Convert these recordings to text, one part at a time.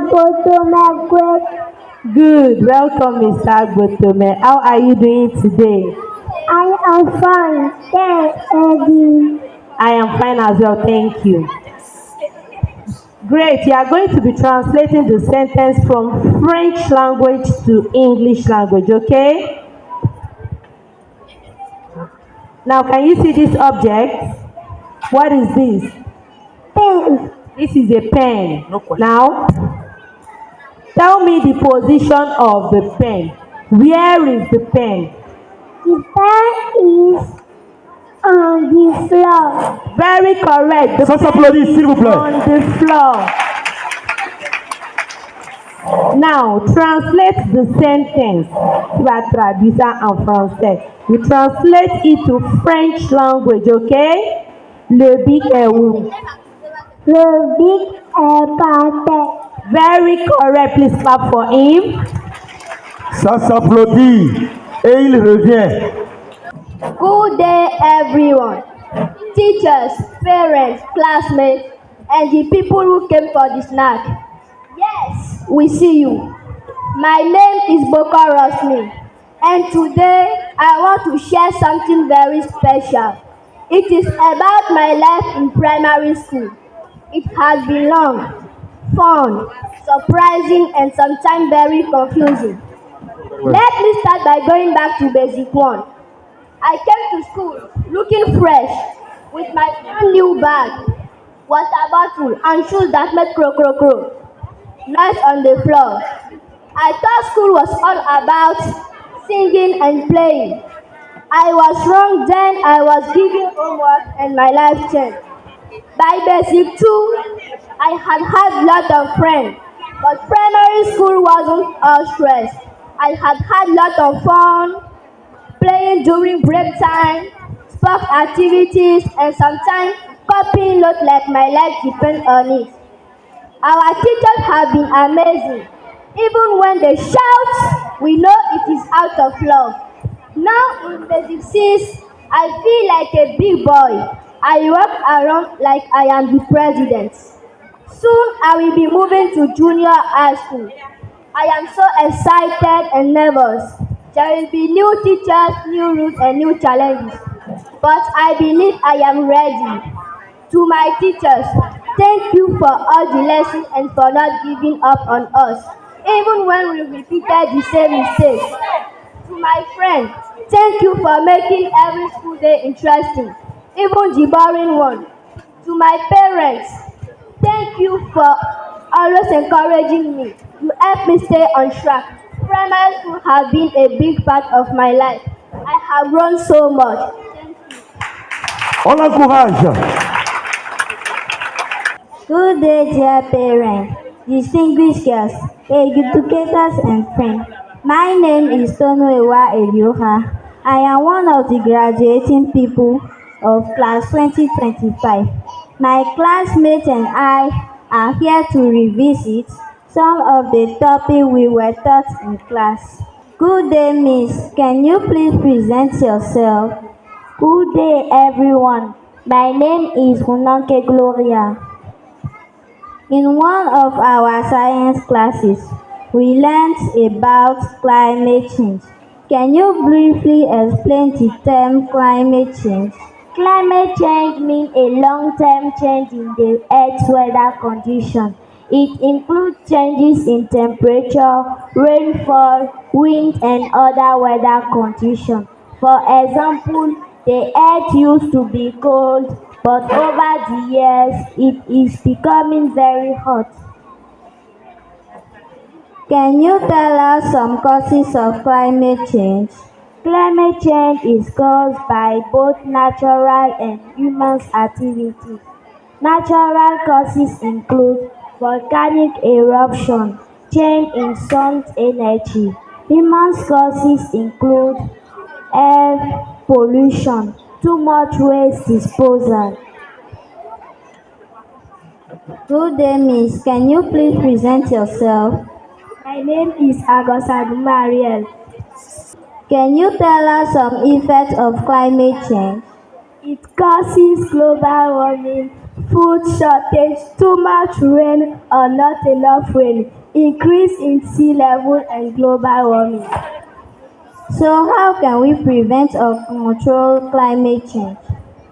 Agbotome, great. Good. Welcome, Mr. Agbotome. How are you doing today? I am fine. Thanks, Eddie. I am fine as well, thank you. Great. You are going to be translating the sentence from French language to English language, okay? Now, can you see this object? What is this? Pen. This is a pen. Now, tell me the position of the pen. Where is the pen? The pen is on the floor. Very correct. The Ça s'applaudit, s'il vous plaît. on the floor. Now, translate the sentence. Tu vas traduire ça en français. You translate it to French language, okay? Le bic est où? Le bic est par terre. Very correct. Please clap for him. Ça s'applaudit. Et il revient. Good day, everyone. Teachers, parents, classmates, and the people who came for the snack. Yes, we see you. My name is Boko Rosmi, and today I want to share something very special. It is about my life in primary school. It has been long, fun, surprising, and sometimes very confusing. Let me start by going back to basic one. I came to school looking fresh with my brand new bag, water bottle, and shoes that made crow crow crow. Noise on the floor. I thought school was all about singing and playing. I was wrong then. I was given homework and my life changed. By basic 2, I had lot of friends, but primary school wasn't all stress. I had lot of fun, playing during break time, sport activities, and sometimes copying notes like my life depends on it. Our teachers have been amazing. Even when they shout, we know it is out of love. Now in basic 6, I feel like a big boy. I walk around like I am the president. Soon I will be moving to junior high school. I am so excited and nervous. There will be new teachers, new rules, and new challenges. But I believe I am ready. To my teachers, thank you for all the lessons and for not giving up on us, even when we repeated the same mistakes. To my friends, thank you for making every school day interesting, even the boring one. To my parents, thank you for always encouraging me. You help me stay on track. Primary school has been a big part of my life. I have grown so much. On l'encourage. Good day, dear parents, distinguished guests, educators, and friends. My name is Tonoewa Elioha. I am one of the graduating people of class 2025. My classmates and I are here to revisit some of the topics we were taught in class. Good day, Miss. Can you please present yourself? Good day, everyone. My name is Hunanke Gloria. In one of our science classes, we learned about climate change. Can you briefly explain the term climate change? Climate change means a long-term change in the Earth's weather condition. It includes changes in temperature, rainfall, wind, and other weather conditions. For example, the Earth used to be cold, but over the years, it is becoming very hot. Can you tell us some causes of climate change? Climate change is caused by both natural and human activities. Natural causes include volcanic eruption, change in sun's energy. Human causes include air pollution, too much waste disposal. Good day, Miss. Can you please present yourself? My name is Agosadu Mariel. Can you tell us some effects of climate change? It causes global warming, food shortage, too much rain or not enough rain. increase in sea level and global warming. So how can we prevent or control climate change?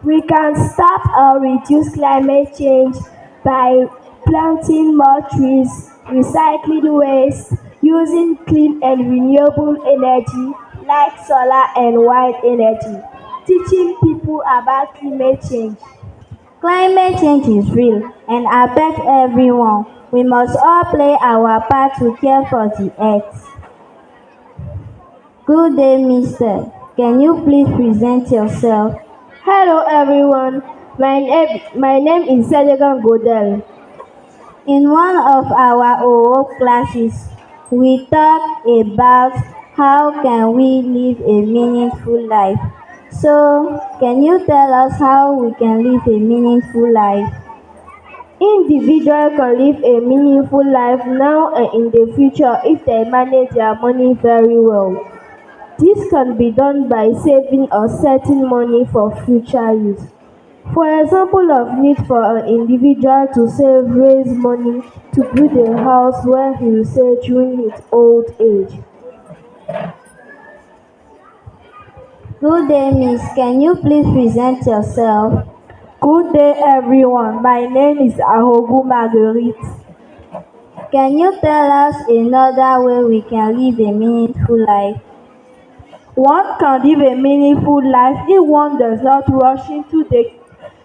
We can stop or reduce climate change by planting more trees, recycling waste, using clean and renewable energy like solar and wind energy, teaching people about climate change. Climate change is real and affects everyone. We must all play our part to care for the earth. Good day, mister. Can you please present yourself? Hello everyone, my name is Sedegan Godel. In one of our OO classes, we talked about how can we live a meaningful life. So, can you tell us how we can live a meaningful life? Individuals can live a meaningful life now and in the future if they manage their money very well. This can be done by saving or setting money for future use. For example of need for an individual to raise money to build a house where he will stay during his old age. Good day, miss. Can you please present yourself? Good day everyone, my name is Ahogu Marguerite. Can you tell us another way we can live a meaningful life? One can live a meaningful life if one does not rush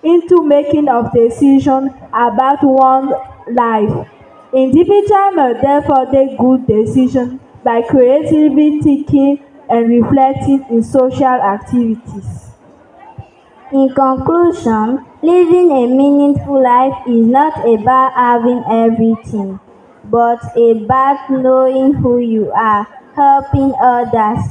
into making of decisions about one's life. Individuals must therefore take good decisions by creatively thinking and reflecting in social activities. In conclusion, living a meaningful life is not about having everything, but about knowing who you are, helping others,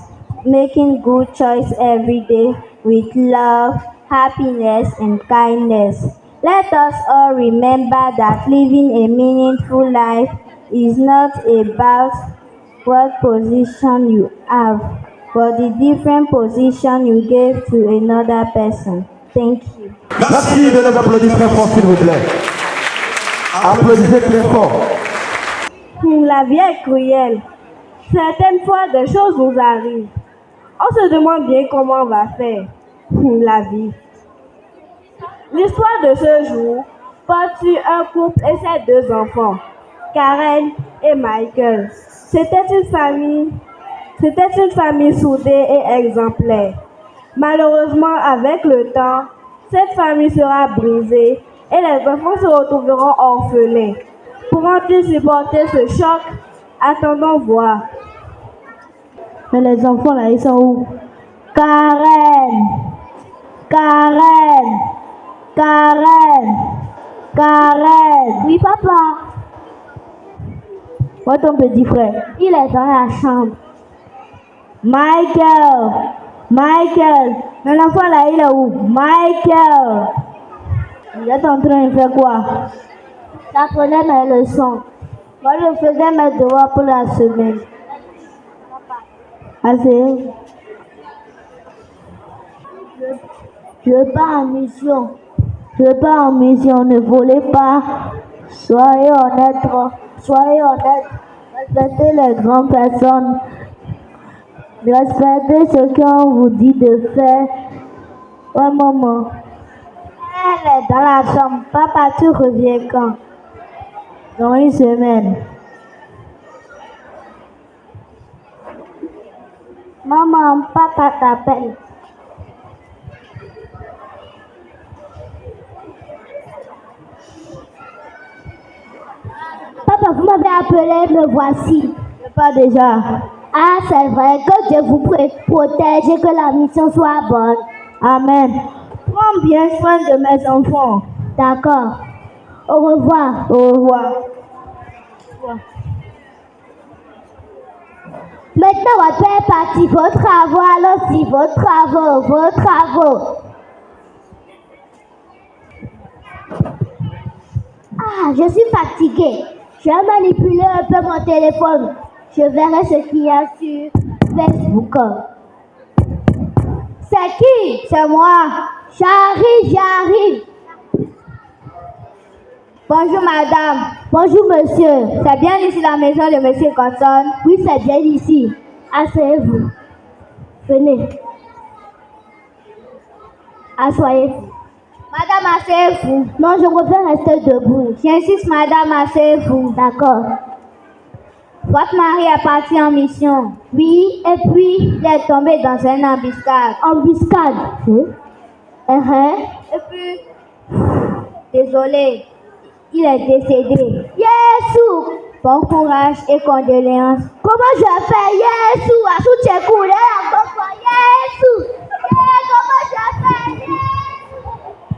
making good choices every day with love, happiness, and kindness. Let us all remember that living a meaningful life is not about what position you have, but the different position you give to another person. Thank you. Merci de les applaudir très fort, s'il vous plaît. Applaudissez très fort. La vie est cruelle. Certaines fois, des choses nous arrivent. On se demande bien comment on va faire. La vie. L'histoire de ce jour porte sur un couple et ses deux enfants, Karen et Michael. C'était une famille soudée et exemplaire. Malheureusement, avec le temps, cette famille sera brisée et les enfants se retrouveront orphelins. Pourront-ils supporter ce choc? Attendons voir. Mais les enfants là, ils sont où? Karen! Karen! Karen! Karen! Oui, papa. Où est ton petit frère? Il est dans la chambre. Michael! Michael! Mais l'enfant là, il est où? Michael! Vous êtes en train de faire quoi? J'apprenais mes leçons. Moi, je faisais mes devoirs pour la semaine. Assez. Je pars en mission. Je pars en mission, ne volez pas. Soyez honnête. Soyez honnête. Respectez les grandes personnes. Respectez ce qu'on vous dit de faire. Ouais, maman. Elle est dans la chambre. Papa, tu reviens quand? Dans une semaine. Maman, papa t'appelle. Papa, vous m'avez appelé, me voici. Pas déjà. Ah, c'est vrai, que Dieu vous protège et que la mission soit bonne. Amen. Prends bien soin de mes enfants. D'accord. Au revoir. Au revoir. Maintenant, votre père est parti. Vos travaux, allons-y, vos travaux. Ah, je suis fatiguée. Je vais manipuler un peu mon téléphone. Je verrai ce qu'il y a sur Facebook. C'est qui? C'est moi. J'arrive. Bonjour madame. Bonjour monsieur. C'est bien ici la maison de monsieur Cotton? Oui, c'est bien ici. Asseyez-vous. Venez. Asseyez-vous. Madame, asseyez-vous. Non, je préfère rester debout. J'insiste madame, asseyez-vous. D'accord. Votre mari est parti en mission. Oui, et puis, Il est tombé dans une embuscade. embuscade. Et puis, désolé, il est décédé. Yesu! Bon courage et condoléances. Comment je fais? Yesu! À tout tes coulées, à quoi? Yesu! Comment je fais? Yesu!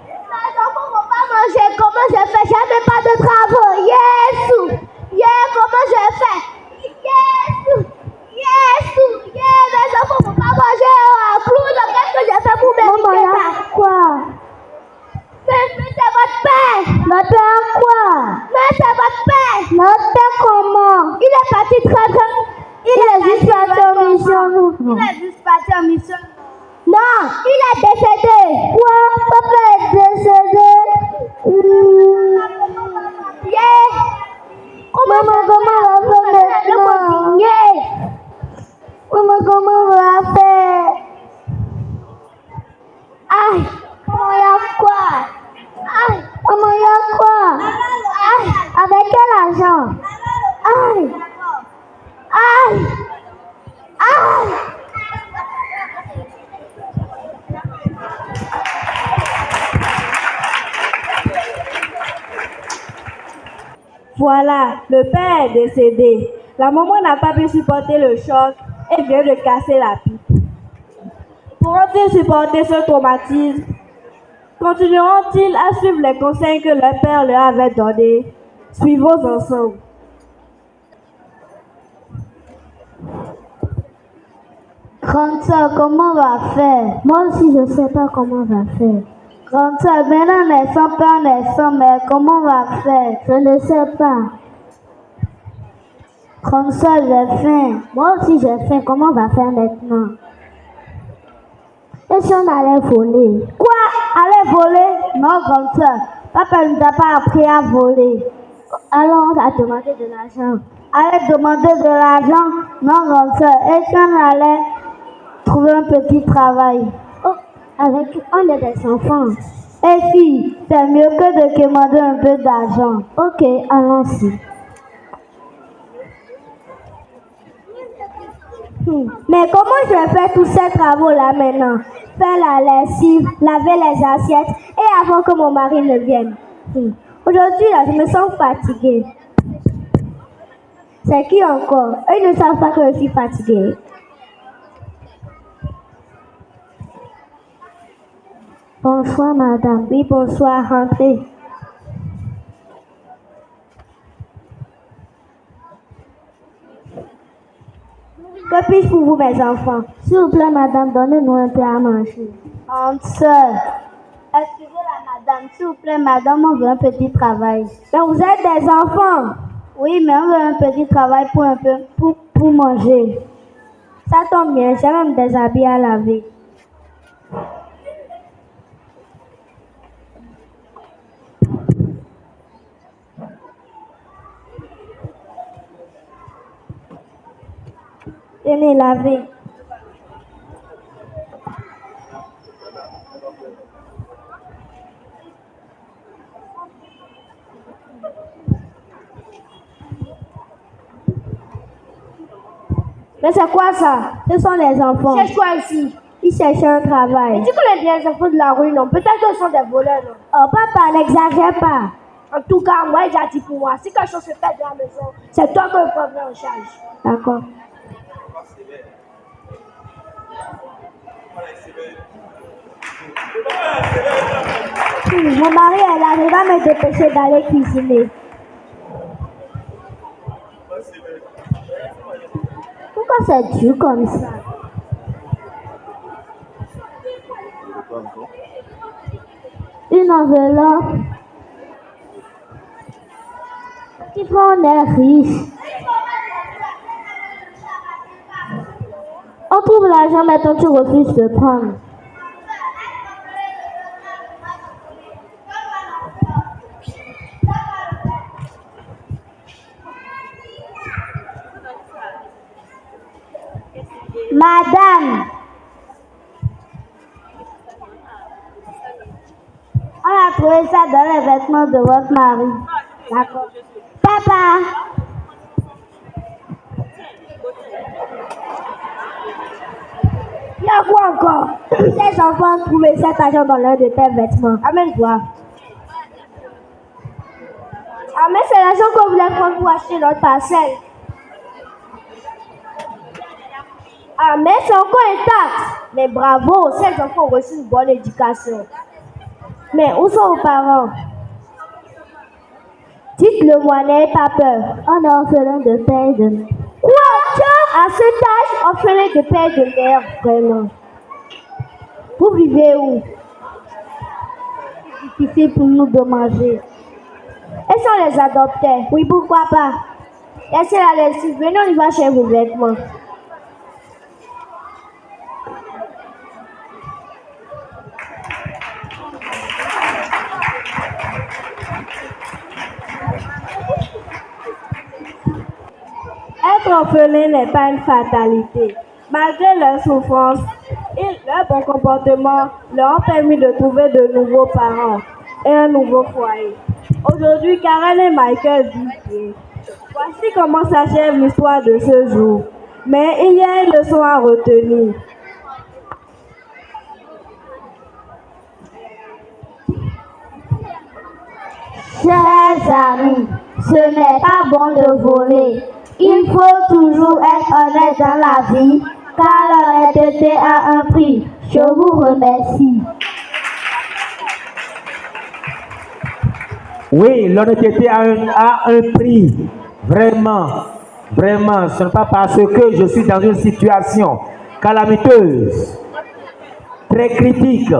Mes enfants vont pas manger. Comment je fais? J'avais pas de travail. Yesu! Comment je fais? Yesu! Mes enfants vont pas manger. Qu'est-ce que je fais pour mériter ça? Quoi? Mais c'est votre père! Notre père quoi? Mais c'est votre père! Notre père comment? Il est parti très très. Il est juste parti en mission. Il est juste parti en mission. Non, il est décédé. Quoi? Papa est décédé. Maman, comment on va faire maintenant? Maman, comment on va faire? Aïe! Maman, il y a quoi? Aïe! Maman, il y a quoi? Aïe! Avec quel argent? Aïe! Aïe! Aïe! Voilà, le père est décédé. La maman n'a pas pu supporter le choc et vient de casser la pipe. Pourront-ils supporter ce traumatisme? Continueront-ils à suivre les conseils que leur père leur avait donnés? Suivons ensemble. Grande sœur, comment on va faire? Moi aussi, je ne sais pas comment on va faire. Grande sœur, maintenant, on est sans père, on est sans mère. Comment on va faire? Je ne sais pas. Grande sœur, j'ai faim. Moi aussi, j'ai faim. Comment on va faire maintenant? Et si on allait voler? Quoi? Aller voler? Non, grande sœur. Papa ne nous a pas appris à voler. Alors, on va demander de l'argent. Aller demander de l'argent? Non, grande sœur. Et si on allait trouver un petit travail? Oh, on est des enfants. Et si, c'est mieux que de demander un peu d'argent. Ok, allons-y. Mais comment je vais faire tous ces travaux-là maintenant? Faire la lessive, laver les assiettes et avant que mon mari ne vienne. Aujourd'hui, là, je me sens fatiguée. C'est qui encore? Eux, ils ne savent pas que je suis fatiguée. Bonsoir, madame. Oui, bonsoir, rentrez. Que puis-je pour vous, mes enfants? S'il vous plaît, madame, donnez-nous un peu à manger. Grande sœur. Excusez-la, madame. S'il vous plaît, madame, on veut un petit travail. Mais vous êtes des enfants. Oui, mais on veut un petit travail pour manger. Ça tombe bien, j'ai même des habits à laver. Tenez, lavez. Mais c'est quoi ça? Ce sont les enfants. Cherche quoi ici? Ils cherchent un travail. Tu connais les enfants de la rue, non? Peut-être qu'ils sont des voleurs, non? Oh, papa, n'exagère pas. En tout cas, moi, j'ai dit pour moi, si quelque chose se fait dans la maison, c'est toi que je prendrai en charge. D'accord. Mon mari est là, il va me dépêcher d'aller cuisiner. Pourquoi c'est dur comme ça? Une enveloppe. Qui prend on est riche. On trouve l'argent, maintenant tu refuses de prendre. trouvez ça dans les vêtements de votre mari. D'accord. Papa, Il y a quoi encore? ces enfants ont trouvé cet argent dans l'un de tes vêtements. Amène-toi. Ah, mais c'est l'argent qu'on voulait prendre pour acheter notre parcelle. Ah, mais c'est encore intact. Mais bravo, ces enfants ont reçu une bonne éducation. Mais où sont vos parents? Dites-le-moi, n'ayez pas peur. On est orphelin de père et de mère. Quoi? À cet âge, orphelin de père et de mère, vraiment. Vous vivez où? C'est difficile pour nous de manger. Et si on les adoptait? Oui, pourquoi pas? Laissez-la les suivre. Venez, on y va chez vos vêtements. Être orphelin n'est pas une fatalité. Malgré leurs souffrances et leur bon comportement leur ont permis de trouver de nouveaux parents et un nouveau foyer. Aujourd'hui, Karen et Michael vivent bien. Voici comment s'achève l'histoire de ce jour. Mais il y a une leçon à retenir. Chers amis, ce n'est pas bon de voler. Il faut toujours être honnête dans la vie, car l'honnêteté a un prix. Je vous remercie. Oui, l'honnêteté a un prix. Vraiment, vraiment. Ce n'est pas parce que je suis dans une situation calamiteuse, très critique,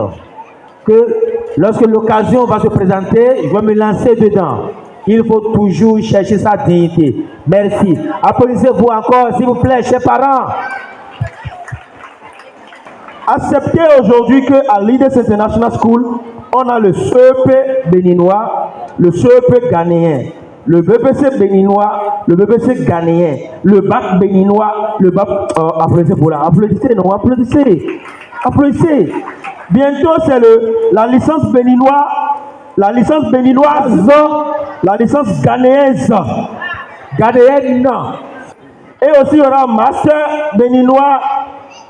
que lorsque l'occasion va se présenter, je vais me lancer dedans. Il faut toujours chercher sa dignité. Merci. Applaudissez-vous encore, s'il vous plaît, chers parents. Acceptez aujourd'hui qu'à Leaders International School, on a le CEP béninois, le CEP ghanéen, le BPC béninois, le BPC ghanéen, le bac béninois, le bac... applaudissez pour là. Applaudissez, non, applaudissez. Applaudissez. Bientôt, c'est la licence béninoise, la licence béninoise, la licence ghanéenne. Et aussi, il y aura un master béninois,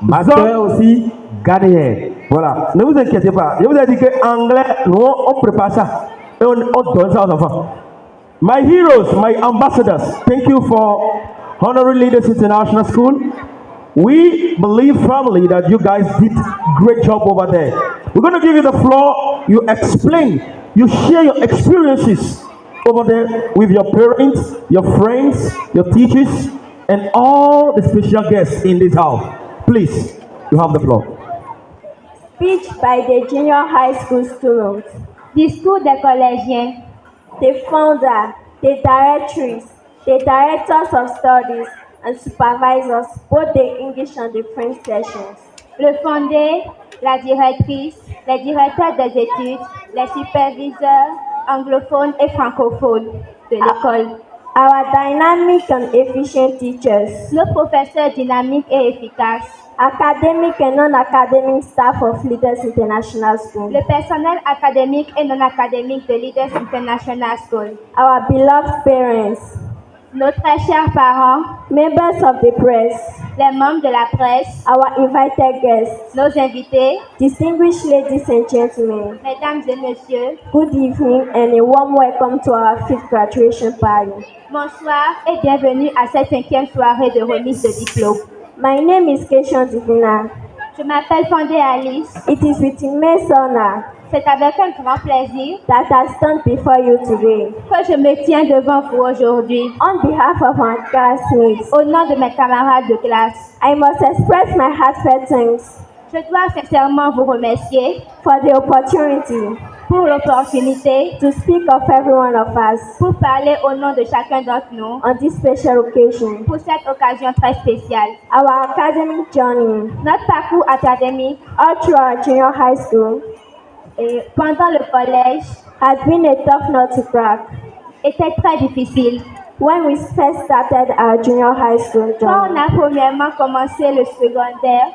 master aussi ghanéen. Voilà. Ne vous inquiétez pas. Je vous ai dit que anglais, nous, on prépare ça. Et on donne ça aux enfants. My heroes, my ambassadors, thank you for honoring Leaders International School. We believe firmly that you guys did great job over there. We're going to give you the floor. You explain, you share your experiences over there with your parents, your friends, your teachers, and all the special guests in this house. Please, you have the floor. Speech by the junior high school students. Discours des collégiens. The founder, the directors, the directors of studies, and supervisors, both the English and the French sessions. Le fondé, la directrice, les directeurs des études, les superviseurs anglophones et francophones de l'école. Our dynamic and efficient teachers. Le professeur dynamique et efficace. Academic and non-academic staff of Leaders International School. Le personnel académique et non académique de Leaders International School. Our beloved parents. Nos très chers parents, members of the press, les membres de la presse, our invited guests, nos invités, distinguished ladies and gentlemen, mesdames et messieurs, good evening and a warm welcome to our 5th graduation party. Bonsoir et bienvenue à cette 5e soirée de remise de diplôme. My name is Keishon Divina. Je m'appelle Fondé Alice. It is with immense honor C'est avec un grand plaisir that I stand before you today. que je me tiens devant vous aujourd'hui. On behalf of my classmates, Au nom de mes camarades de classe, I must express my heartfelt thanks je dois sincèrement vous remercier for the opportunity pour l'opportunité to speak of every one of us pour parler au nom de chacun d'entre nous on this special occasion. pour cette occasion très spéciale. Our academic journey Notre parcours académique all through our junior high school et pendant le collège has been a tough nut to crack. était très difficile. When we first started our junior high school Quand on journey, a premièrement commencé le secondaire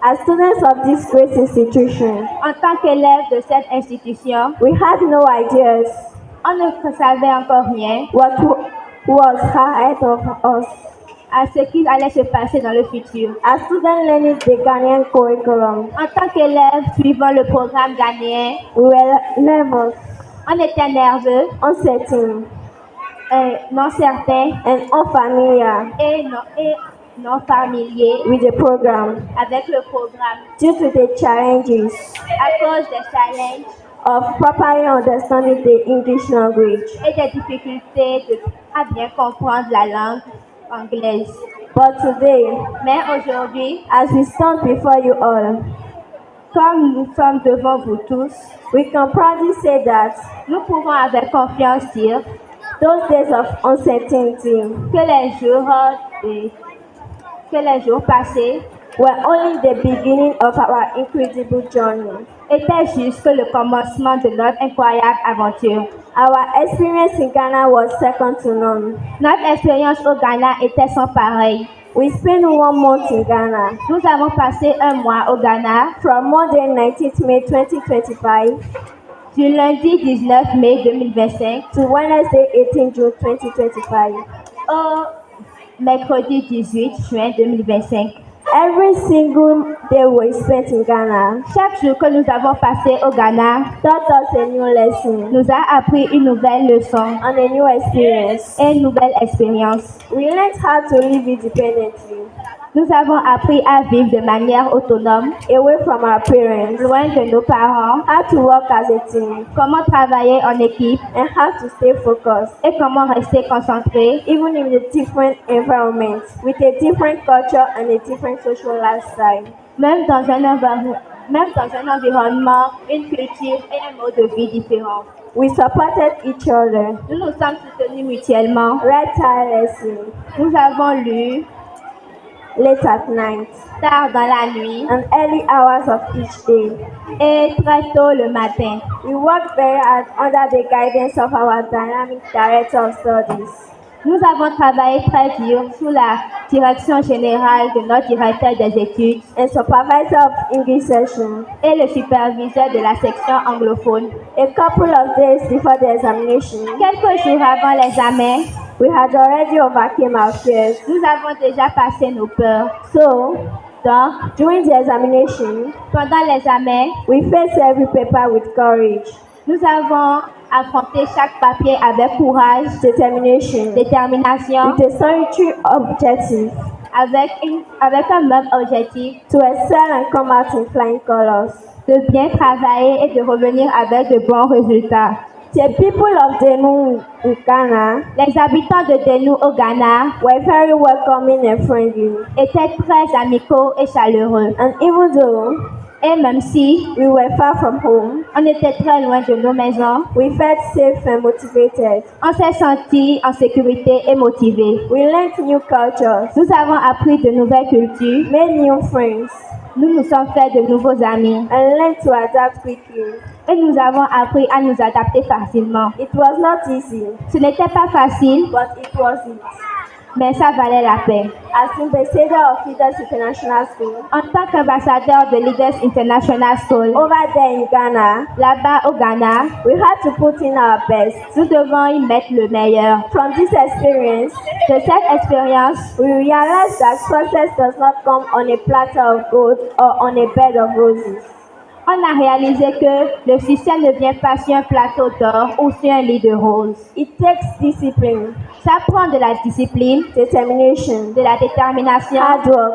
As students of this great institution, En tant qu'élèves de cette institution, we had no ideas on ne savait encore rien what was ahead of us. à ce qui allait se passer dans le futur. As students learning the Ghanaian curriculum, En tant qu'élèves suivant le programme ghanéen, we were nervous, on était nerveux, uncertain, non certains and unfamiliar et non familiers with the program avec le programme due to the challenges à cause des challenges of properly understanding the English language. et des difficultés à bien comprendre la langue anglaise. But today, Mais aujourd'hui, as we stand before you all, comme nous sommes devant vous tous, we can proudly say that nous pouvons avec confiance dire those days of uncertainty que les jours passés were only the beginning of our incredible journey. étaient juste le commencement de notre incroyable aventure. Our experience in Ghana was second to none. Notre expérience au Ghana était sans pareil. We spent 1 month in Ghana, Nous avons passé un mois au Ghana, from Monday 19th May 2025 du lundi 19 mai 2025 to Wednesday 18 June 2025. au mercredi 18 juin 2025. Every single day we spent in Ghana Chaque jour que nous avons passé au Ghana taught us a new lesson nous a appris une nouvelle leçon and a new experience. et une nouvelle expérience. We learned how to live independently, Nous avons appris à vivre de manière autonome, away from our parents, loin de nos parents, how to work as a team, comment travailler en équipe and how to stay focused, et comment rester concentré, even in a different environment, with a different culture and a different social lifestyle. même dans un environnement, une culture et un mode de vie différents. We supported each other, Nous nous sommes soutenus mutuellement. read tirelessly, Nous avons lu late at night, tard dans la nuit and early hours of each day. et très tôt le matin. We worked very hard under the guidance of our dynamic director of studies. Nous avons travaillé très dur sous la direction générale de notre directeur des études And supervisor of English session. et le superviseur de la section anglophone. A couple of days before the examination, Quelques jours avant l'examen, we had already overcome our fears. nous avons déjà passé nos peurs. So, Donc, during the examination, pendant l'examen, we faced every paper with courage, nous avons affronté chaque papier avec courage, determination, détermination, with a solitary objective avec un même objectif to excel and come out in flying colors. de bien travailler et de revenir avec de bons résultats. The people of Denu in Ghana Les habitants de Denu au Ghana were very welcoming and friendly. étaient très amicaux et chaleureux. And even though Et même si we were far from home, on était très loin de nos maisons, we felt safe and motivated. on s'est senti en sécurité et motivé. We learned new cultures, Nous avons appris de nouvelles cultures, made new friends, nous nous sommes fait de nouveaux amis and learned to adapt quickly. et nous avons appris à nous adapter facilement. It was not easy, Ce n'était pas facile, but it was it. mais ça valait la peine. As ambassador of Leaders International School, En tant qu'ambassadeur de Leaders International School, over there in Ghana, là-bas au Ghana, we had to put in our best. nous devons y mettre le meilleur. From this experience, De cette expérience, we realized that success does not come on a platter of gold or on a bed of roses. on a réalisé que le succès ne vient pas sur un plateau d'or ou sur un lit de roses. It takes discipline, Ça prend de la discipline, determination, de la détermination, hard work,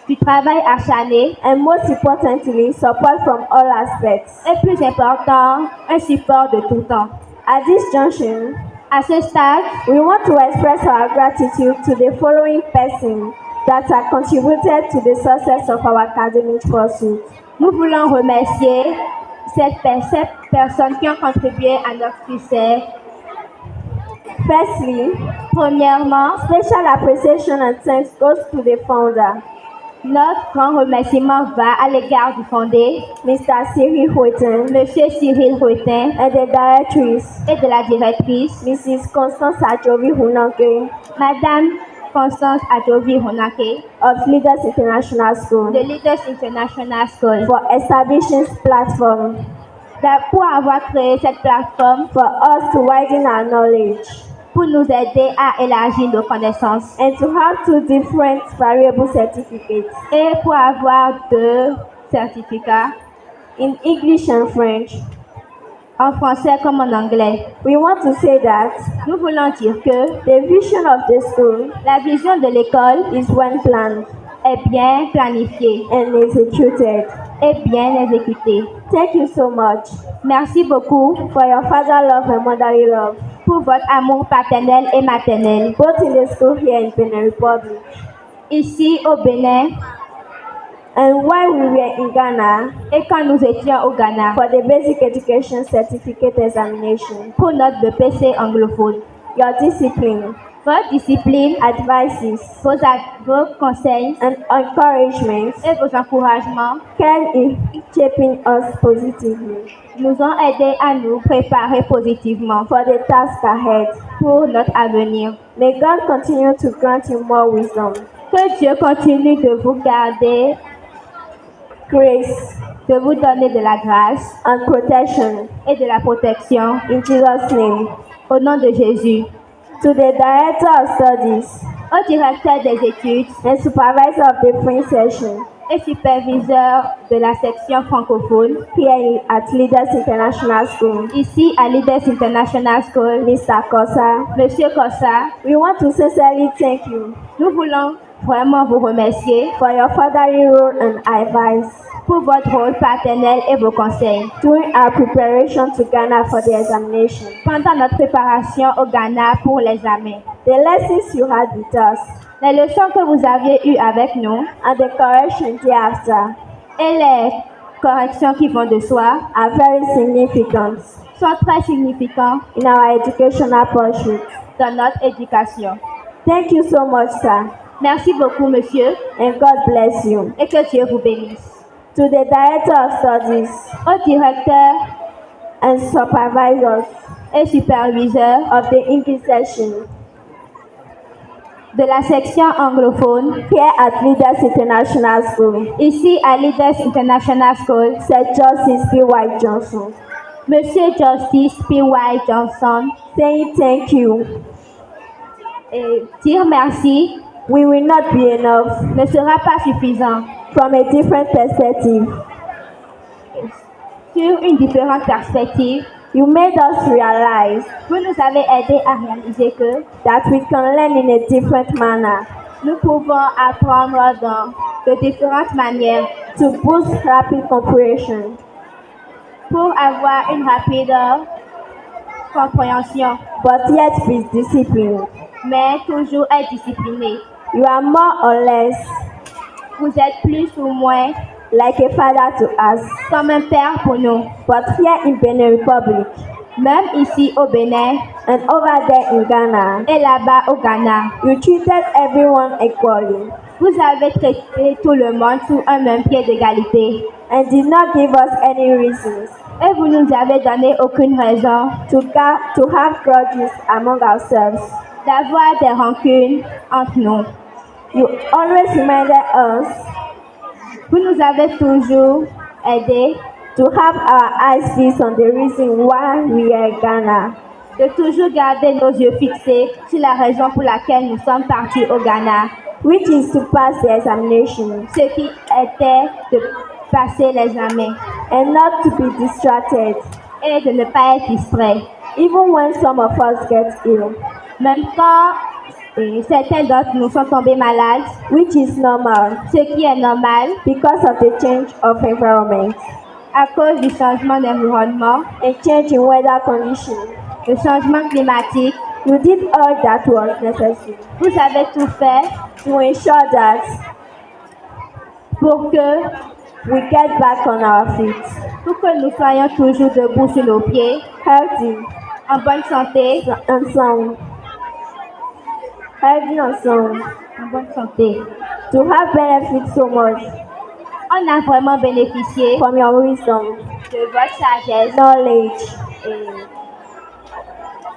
du travail acharné and most importantly, support from all aspects. et plus important, un support de tout temps. At this junction, À ce stade, we want to express our gratitude to the following persons that have contributed to the success of our academic pursuit. nous voulons remercier ces personnes qui ont contribué à notre succès. Firstly, Premièrement, special appreciation and thanks goes to the founder, notre grand remerciement va à l'égard du fondé, Mr. Cyril Huetin, Monsieur Cyril Huetin and the directrice, et de la directrice, Mrs. Constance Ajobi Hunanke. Madame Constance Adovi Honake of Leaders International School de Leaders International School for establishing this platform pour avoir créé cette plateforme for us to widen our knowledge pour nous aider à élargir nos connaissances and to have two different variable certificates et pour avoir 2 certificats in English and French. en français comme en anglais. We want to say that Nous voulons dire que the vision of the school la vision de l'école is well planned est bien planifiée and executed. et bien exécutée. Thank you so much Merci beaucoup for your father love and motherly love, pour votre amour paternel et maternel. both in the school here in Benin Republic Ici au Bénin and while we were in Ghana et quand nous étions au Ghana for the Basic Education Certificate Examination. pour notre BPC anglophone. Your discipline, Votre discipline, advices, vos conseils and encouragements et vos encouragements can in shaping us positively nous ont aidés à nous préparer positivement for the task ahead. pour notre avenir. May God continue to grant you more wisdom, Que Dieu continue de vous garder, grace, de vous donner de la grâce and protection et de la protection in Jesus' name. au nom de Jésus. To the Director of Studies Au directeur des études and Supervisor of the French Session et superviseur de la section francophone here at Leaders International School, ici à Leaders International School, Mr. Kosa, Monsieur Kossa, we want to sincerely thank you nous voulons vraiment vous remercier for your fatherly role and advice pour votre rôle paternel et vos conseils. during our preparation to Ghana for the examination. Pendant notre préparation au Ghana pour l'examen, The lessons you had with us les leçons que vous aviez eues avec nous and the correction thereafter et les corrections qui vont de soi are very significant sont très significants in our educational pursuit. dans notre éducation. Thank you so much, sir, Merci beaucoup, monsieur, and God bless you. et que Dieu vous bénisse. To the Director of Studies Au directeur and supervisors et superviseur of the English session de la section anglophone here at Leaders International School, ici à Leaders International School, Sir Justice P. White Johnson, Monsieur Justice P.Y. Johnson, saying thank you. et dire merci We will not be enough ne sera pas suffisant. from a different perspective. Sur une différente perspective, You made us realize vous nous avez aidé à réaliser que that we can learn in a different manner nous pouvons apprendre de différentes manières to boost rapid comprehension pour avoir une rapide compréhension, but yet be disciplined. mais toujours être discipliné. You are more or less Vous êtes plus ou moins like a father to us, comme un père pour nous. but here in Benin Republic Même ici au Bénin and over there in Ghana, et là-bas au Ghana, you treated everyone equally vous avez traité tout le monde sous un même pied d'égalité. and did not give us any reasons Et vous nous avez donné aucune raison to have grudges among ourselves. d'avoir des rancunes entre nous. You always reminded us Vous nous avez toujours aidés to have our eyes fixed on the reason why we are in Ghana. de toujours garder nos yeux fixés sur la raison pour laquelle nous sommes partis au Ghana, Which is to pass the examination ce qui était de passer l'examen and not to be distracted, et de ne pas être distrait. even when some of us get ill, Même quand certains d'entre nous sont tombés malades, which is normal ce qui est normal because of the change of environment à cause du changement d'environnement, and change in weather conditions. le changement climatique. You did all that was necessary Vous avez tout fait to ensure that pour que we get back on our feet, nous soyons toujours debout sur nos pieds, healthy en bonne santé, and sound. Healthy and sound. en bonne santé. To have benefit so much On a vraiment bénéficié from your wisdom, de votre sagesse knowledge,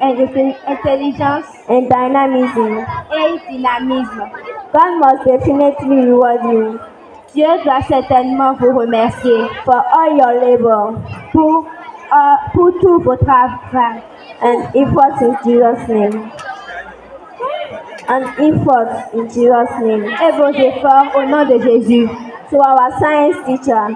et intelligence and dynamism. et dynamisme. God must definitely reward you Dieu doit certainement vous remercier for all your labor pour tout votre travail and effort in Jesus' name. And effort in Jesus' name. et vos efforts au nom de Jésus. To our science teacher,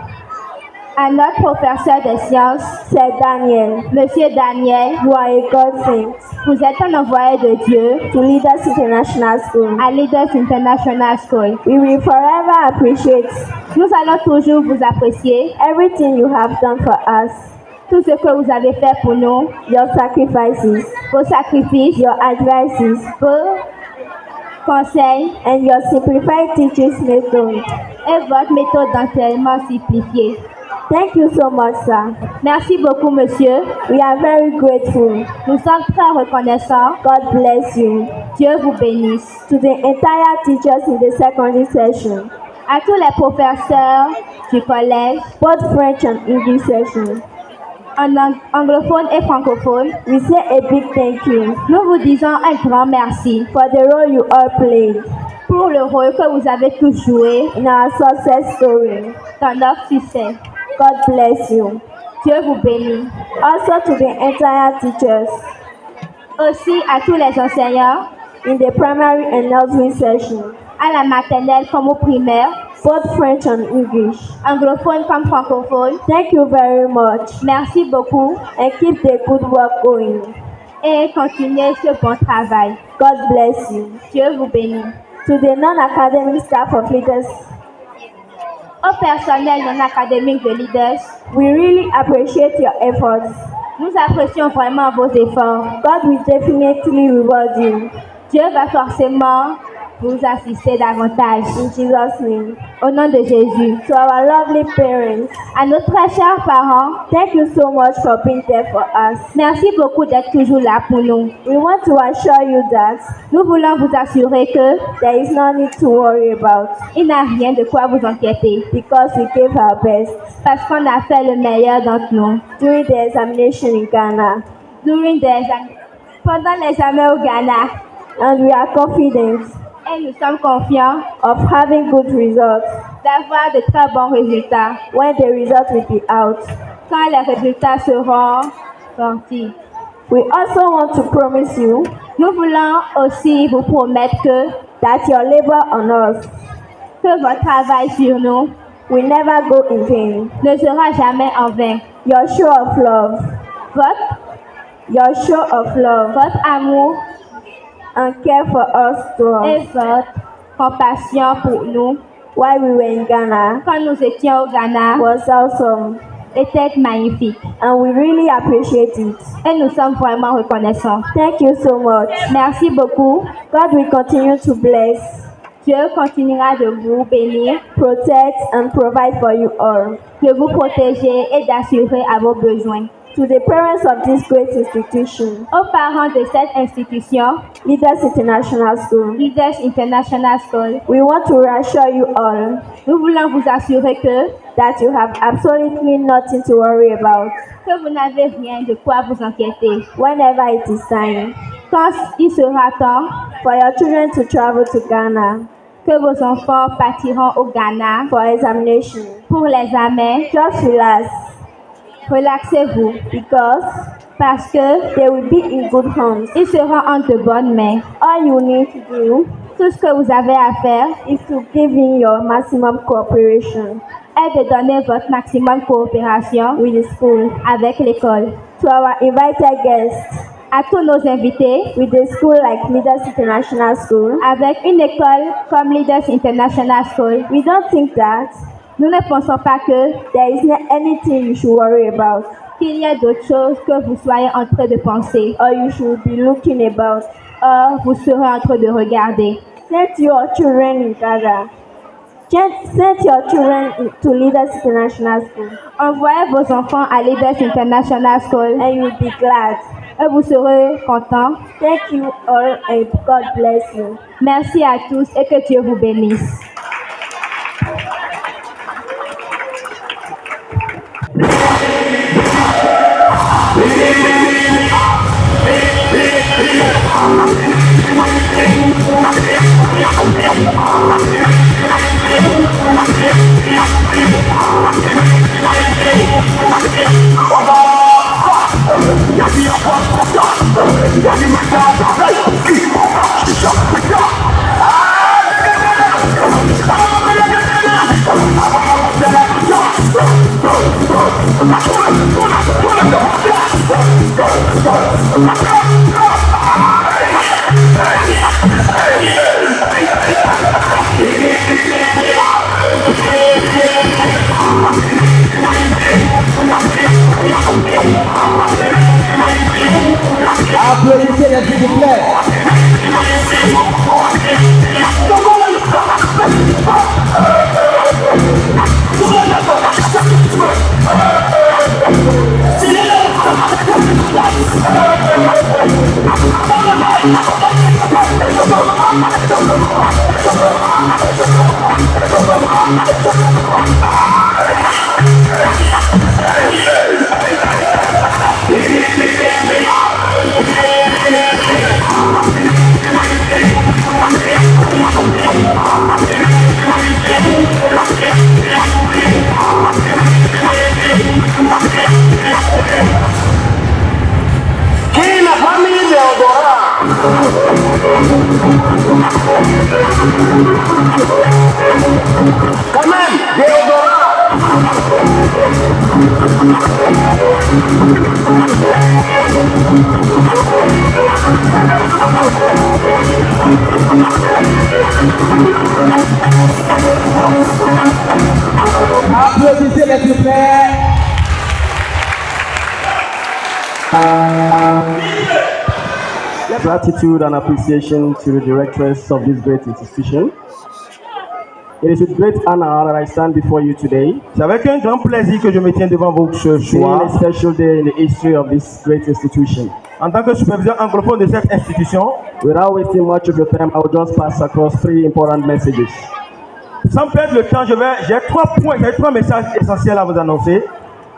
À notre professeur de sciences, Sir Daniel, Monsieur Daniel, you are a God saint. vous êtes un envoyé de Dieu To Leaders International School, à Leaders International School. we will forever appreciate Nous allons toujours vous apprécier, everything you have done for us, tout ce que vous avez fait pour nous, your sacrifices, vos sacrifices, your advices, vos conseils and your simplified teaching method. et votre méthode d'enseignement simplifiée. Thank you so much, sir. Merci beaucoup, monsieur. We are very grateful. Nous sommes très reconnaissants. God bless you. Dieu vous bénisse. To the entire teachers in the secondary session, À tous les professeurs du collège, both French and English session, anglophones et francophones, we say a big thank you nous vous disons un grand merci for the role you all played pour le rôle que vous avez tous joué in our success story. dans notre succès. God bless you. Dieu vous bénit. Also to the entire teachers Aussi à tous les enseignants, in the primary and nursery session, à la maternelle comme au primaire, both French and English. anglophones comme francophones. Thank you very much Merci beaucoup and keep the good work going. et continuez ce bon travail. God bless you. Dieu vous bénit. To the non-academic staff of Leaders, Au personnel non académique de Leaders, we really appreciate your efforts. nous apprécions vraiment vos efforts. God will definitely reward you. Dieu va forcément vous assister davantage. In Jesus' name. Au nom de Jésus. To our lovely parents, À nos très chers parents, thank you so much for being there for us. merci beaucoup d'être toujours là pour nous. We want to assure you that Nous voulons vous assurer que there is no need to worry about il n'y a rien de quoi vous inquiéter because we gave our best parce qu'on a fait le meilleur d'entre nous. during the examination in Ghana, Pendant l'examen au Ghana, and we are confident et nous sommes confiants of having good results d'avoir de très bons résultats when the result will be out. quand les résultats seront sortis. We also want to promise you Nous voulons aussi vous promettre that your labor on us que votre travail sur nous will never go in vain. ne sera jamais en vain. Your show of love, Votre amour and care for us et votre compassion pour nous while we were in Ghana quand nous étions au Ghana was awesome, était magnifique and we really appreciate it. et nous sommes vraiment reconnaissants. Thank you so much. Merci beaucoup. God will continue to bless, Dieu continuera de vous bénir, protect, and provide for you all. de vous protéger et d'assurer à vos besoins. To the parents of this great institution, Aux parents de cette institution, Leaders International School, Leaders International School, we want to reassure you all nous voulons vous assurer that you have absolutely nothing to worry about que vous n'avez rien de quoi vous inquiéter. whenever it is time Quand il sera temps for your children to travel to Ghana que vos enfants partiront au Ghana for examination. pour l'examen, Just relax relaxez-vous parce que they will be in good hands. ils seront en de bonnes mains. All you need to do Tout ce que vous avez à faire is to give in your maximum cooperation est de donner votre maximum coopération with the school. avec l'école. To our invited guests, À tous nos invités, with a school like Leaders International School, avec une école comme Leaders International School, we don't think that nous ne pensons pas que there is not anything you should worry about qu'il y ait d'autres choses que vous soyez en train de penser. or you should be looking about. Or, vous serez en train de regarder. Send your children in Ghana. Send your children to Leaders International School Envoyez vos enfants à Leaders International School and you'll be glad. et vous serez contents. Thank you all and God bless you. Merci à tous et que Dieu vous bénisse. Thank you. Applaudissez-les s'il vous plaît. Qui la famille Deodora? Quand même, Deodora. Applaudissez-les s'il vous plaît. Gratitude and appreciation to the directors of this great institution. It is with great honor that I stand before you today. C'est avec un grand plaisir que je me tiens devant vous ce soir. Being a special day in the history of this great institution. En tant que superviseur anglophone de cette institution, without wasting much of your time, I will just pass across 3 important messages. Sans perdre le temps, j'ai 3 messages essentiels à vous annoncer.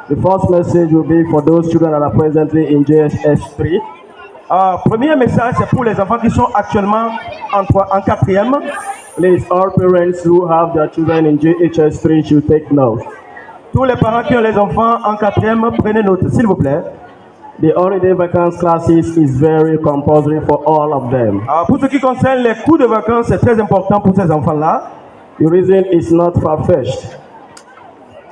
The first message will be for those children that are presently in JSS 3. Premier message, c'est pour les enfants qui sont actuellement en 4e. Please, all parents who have their children in JHS 3 should take note. Tous les parents qui ont les enfants en 4e, prenez note, s'il vous plaît. The holiday vacances classes is very compulsory for all of them. Pour ce qui concerne les cours de vacances, c'est très important pour ces enfants-là. The reason is not far-fetched.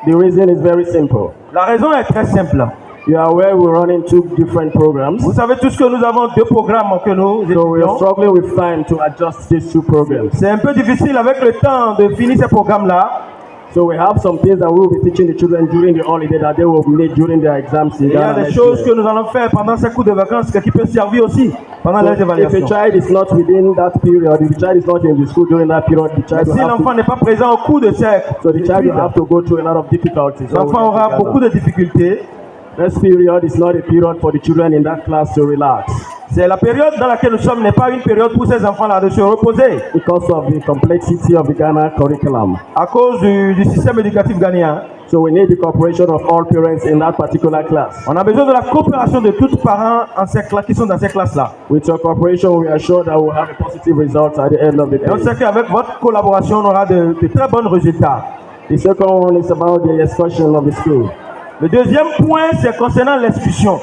The reason is very simple. La raison est très simple. You are aware we're running 2 different programs. Vous savez tous que nous avons 2 programmes que nous étudions. So we are struggling with time to adjust these 2 programs. C'est un peu difficile avec le temps de finir ces programmes-là. So we have some things that we will be teaching the children during the holiday that they will need during their exams. Il y a des choses que nous allons faire pendant ces cours de vacances qui peuvent servir aussi pendant les évaluations. If a child is not within that period, if the child is not in the school during that period, the child will have to. Si l'enfant n'est pas présent au cours de ces, so the child will have to go through a lot of difficulties. L'enfant aura beaucoup de difficultés. This period is not a period for the children in that class to relax. C'est la période dans laquelle nous sommes n'est pas une période pour ces enfants-là de se reposer. Because of the complexity of the Ghana curriculum. À cause du système éducatif ghanéen. So we need the cooperation of all parents in that particular class. On a besoin de la coopération de tous les parents en ces classes qui sont dans ces classes-là. With your cooperation, we are sure that we will have a positive result at the end of the day. Et on sait qu'avec votre collaboration, on aura de très bons résultats. The second one is about the excursion of the school. Le deuxième point, c'est concernant l'excursion.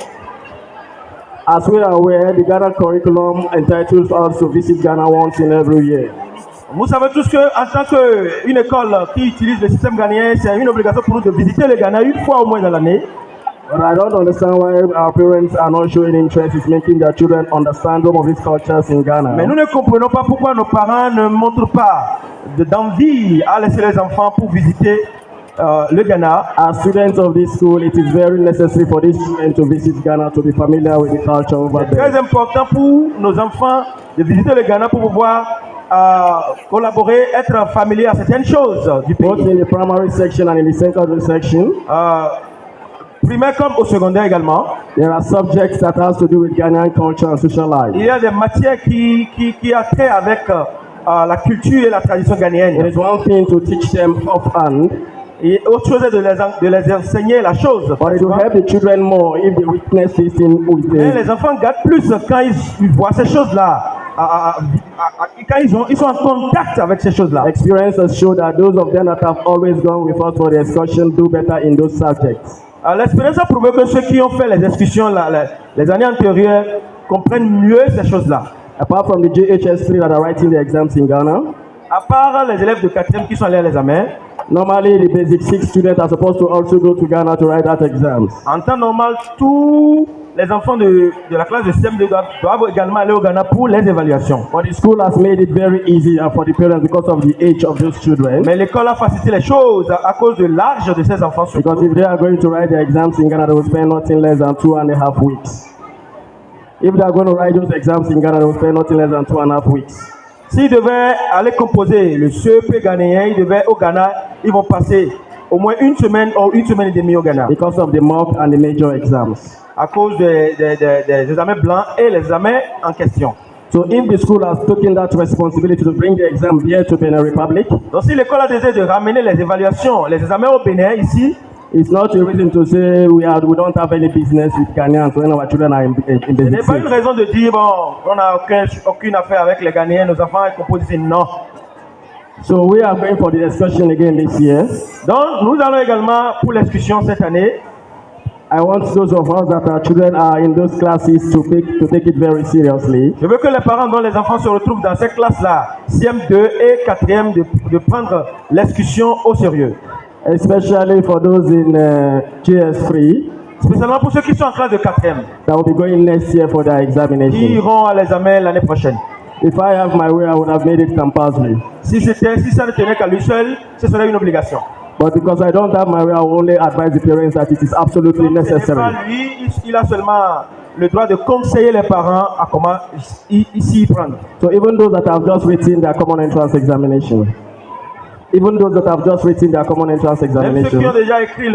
As we are aware, the Ghana curriculum entitles us to visit Ghana once in every year. Vous savez tous qu'en tant qu'une école qui utilise le système ghanéen, c'est une obligation pour nous de visiter le Ghana une fois au moins dans l'année. But I don't understand why our parents are not showing interest in making their children understand some of these cultures in Ghana. Mais nous ne comprenons pas pourquoi nos parents ne montrent pas d'envie à laisser les enfants pour visiter le Ghana. As students of this school, it is very necessary for these children to visit Ghana to be familiar with the culture over there. C'est très important pour nos enfants de visiter le Ghana pour pouvoir collaborer, être familier à certaines choses du pays. Both in the primary section and in the secondary section. Primaire comme au secondaire également. There are subjects that has to do with Ghanaian culture and social life. Il y a des matières qui a trait avec la culture et la tradition ghanéenne. It is one thing to teach them offhand. Et autre chose est de les enseigner la chose. But it will help the children more if they witness this thing with them. Les enfants gardent plus quand ils voient ces choses-là quand ils sont en contact avec ces choses-là. Experiences show that those of them that have always gone with us for the excursion do better in those subjects. L'expérience a prouvé que ceux qui ont fait les excursions les années antérieures comprennent mieux ces choses-là. Apart from the JHS3 that are writing the exams in Ghana, À part les élèves de 4e qui sont allés à l'examen, normally the basic 6 students are supposed to also go to Ghana to write that exams. en temps normal, tous les enfants de la classe de CM2 doivent également aller au Ghana pour les évaluations. But the school has made it very easy for the parents because of the age of those children. Mais l'école a facilité les choses à cause de l'âge de ces enfants. Because if they are going to write their exams in Ghana, they will spend nothing less than 2.5 weeks. If they are going to write those exams in Ghana, they will spend nothing less than 2.5 weeks. S'ils devaient aller composer le CEP ghanéen, ils devaient au Ghana, ils vont passer au moins une semaine ou une semaine et demie au Ghana. Because of the mock and the major exams. À cause des examens blancs et les examens en question. So if the school has taken that responsibility to bring the exam here to Benin Republic, Donc si l'école a décidé de ramener les évaluations, les examens au Bénin ici, it's not a reason to say we don't have any business with Ghanaians when our children are in ce basic n'est pas une six. raison de dire bon, on n'a aucune affaire avec les Ghanéens, nos enfants composent ici. Non. So we are going for the excursion again this year. Donc nous allons également pour l'excursion cette année. I want those of us that our children are in those classes to take it very seriously. Je veux que les parents dont les enfants se retrouvent dans ces classes-là, CM2 et 4e, de prendre l'excursion au sérieux. Especially for those in JS3 Spécialement pour ceux qui sont en classe de 4e, that will be going next year for their qui examination. iront à l'examen l'année prochaine. If I have my way, I would have made it compulsory. Si ça ne tenait qu'à lui seul, ce serait une obligation. But because I don't have my way, I will only advise the parents that it is absolutely Donc, ce n'est pas necessary. lui, il a seulement le droit de conseiller les parents à comment s'y prendre. So even those that have just written their common entrance examination, Même ceux qui ont déjà écrit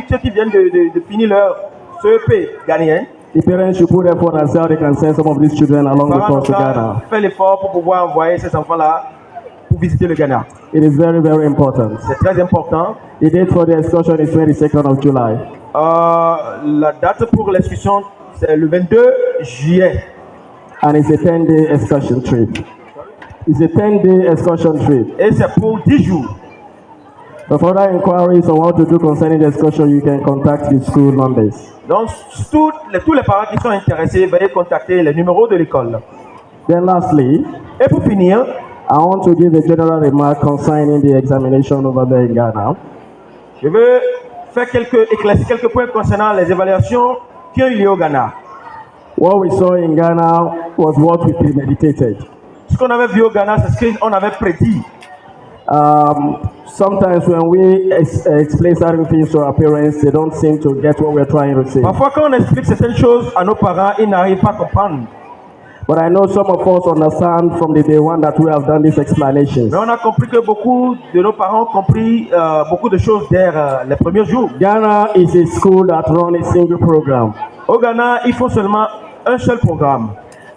ceux qui viennent de finir leur CEP ghanéen, the parents should put effort and see how they can send some of these children along les with parents us to Ghana. doivent faire l'effort pour pouvoir envoyer ces enfants-là pour visiter le Ghana. It is very, very important. C'est très important. The date for the excursion is 22nd of July. La date pour l'excursion, c'est le 22 juillet. And it's a 10-day excursion trip. It's a 10-day excursion trip. Et c'est pour 10 jours. For further inquiries on what to do concerning the excursion, you can contact the school numbers. Donc, tous les parents qui sont intéressés, veuillez contacter les numéros de l'école. Then lastly, Et pour finir, I want to give a general remark concerning the examination over there in Ghana. je veux faire éclaircir quelques points concernant les évaluations qui ont eu lieu au Ghana. What we saw in Ghana was what we premeditated. Ce qu'on avait vu au Ghana, c'est ce qu'on avait prédit. Sometimes when we explain certain things to our parents, they don't seem to get what we're trying to say. Parfois, quand on explique certaines choses à nos parents, ils n'arrivent pas à comprendre. But I know some of us understand from the day one that we have done these explanations. Mais on a compris que beaucoup de nos parents ont compris beaucoup de choses dès les premiers jours. Ghana is a school that runs a single program. Au Ghana, ils font seulement un seul programme.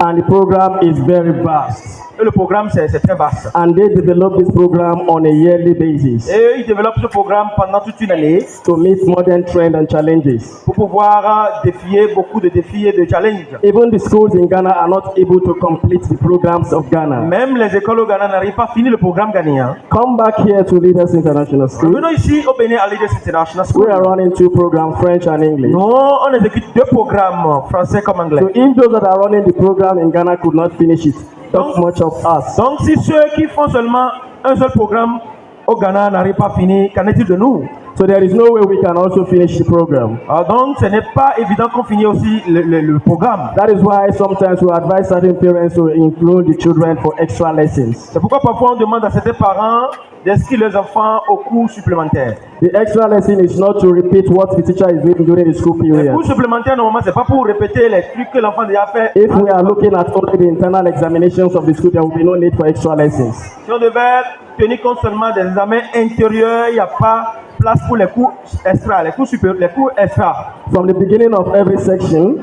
And the program is very vast. Et le programme, c'est très vaste. And they develop this program on a yearly basis Et ils développent ce programme pendant toute une année to meet modern trends and challenges. pour pouvoir défier beaucoup de défis et de challenges. Even the schools in Ghana are not able to complete the programs of Ghana. Même les écoles au Ghana n'arrivent pas à finir le programme ghanéen. Come back here to Leaders International School. Venons ici au Bénin à Leaders International We School. are running 2 programs, French and English. Nous, on exécute 2 programmes, français comme anglais. So if those that are running the program in Ghana could not finish it, not much of us. Donc si ceux qui font seulement un seul programme au Ghana n'arrivent pas à finir, qu'en est-il de nous? So there is no way we can also finish the program. Donc ce n'est pas évident qu'on finisse aussi le programme. That is why sometimes we advise certain parents to include the children for extra lessons. C'est pourquoi parfois on demande à certains parents d'inscrire leurs enfants aux cours supplémentaires. The extra lesson is not to repeat what the teacher is doing during the school Les period. cours supplémentaires, normalement, c'est pas pour répéter les trucs que l'enfant a déjà fait. If we are looking at only the internal examinations of the school, there will be no need for extra lessons. Si on devait tenir compte seulement des examens intérieurs, il n'y a pas place pour les cours extra, les cours supérieurs, les cours extra. From the beginning of every section,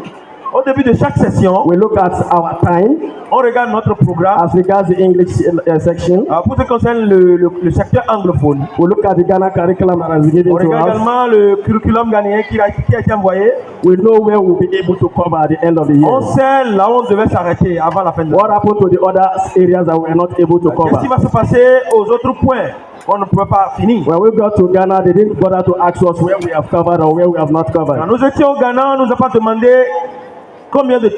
Au début de chaque session, we look at our time on regarde notre programme. as regards the English section. Pour ce qui concerne le secteur anglophone, We look at the Ghana curriculum that has been given on to regarde us. également le curriculum ghanéen qui a été envoyé. We know where we'll be able to cover at the end of the On year. sait là où on devait s'arrêter avant la fin de l'année. What happened to the other areas that we are not able to Qu'est-ce qui cover? va se passer aux autres points qu'on ne peut pas finir? When we got to Ghana, they didn't bother to ask us where we have covered or where we have not Quand covered. nous étions au Ghana, on ne nous a pas demandé combien de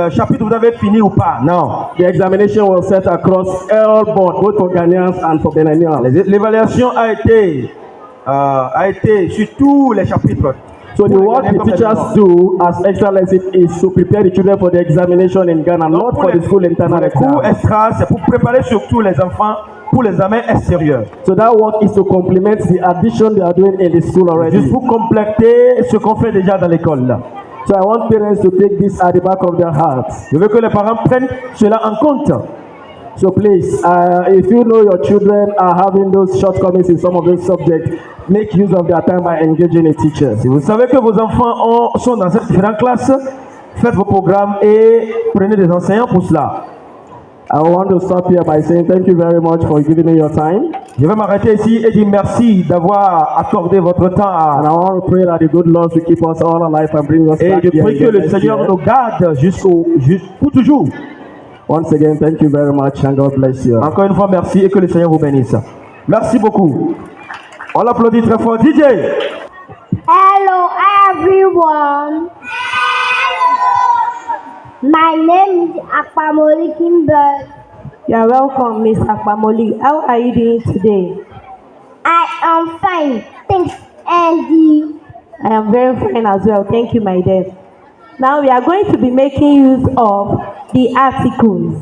chapitres vous avez fini ou pas. Non. The examination was set across all board, both for Ghanaians and for Benin. L'évaluation a été sur tous les chapitres. So the work the teachers do as extra lesson is to prepare the children for the examination in Ghana, not for the school internal Les cours exam. extra, c'est pour préparer surtout les enfants pour les examens extérieurs. So that work is to complement the addition they are doing in the school already. Juste pour compléter ce qu'on fait déjà dans l'école. Là. So I want parents to take this at the back of their hearts. Je veux que les parents prennent cela en compte. So please, if you know your children are having those shortcomings in some of those subjects, make use of their time by engaging a teacher. Si vous savez que vos enfants sont dans cette différentes classes, faites vos programmes et prenez des enseignants pour cela. I want to stop here by saying thank you very much for giving me your time. Je vais m'arrêter ici et dire merci d'avoir accordé votre temps And I à... want to pray that the good Lord will keep us all alive and bring us Et back je here prie que again le next Seigneur year. nous garde pour toujours. Once again, thank you very much and God bless you. Encore une fois, merci et que le Seigneur vous bénisse. Merci beaucoup. On l'applaudit très fort. DJ. Hello everyone. My name is Akpamoli Kimber. You are welcome, Miss Akpamoli. How are you doing today? I am fine. Thanks, Andy. I am very fine as well. Thank you, my dear. Now we are going to be making use of the articles.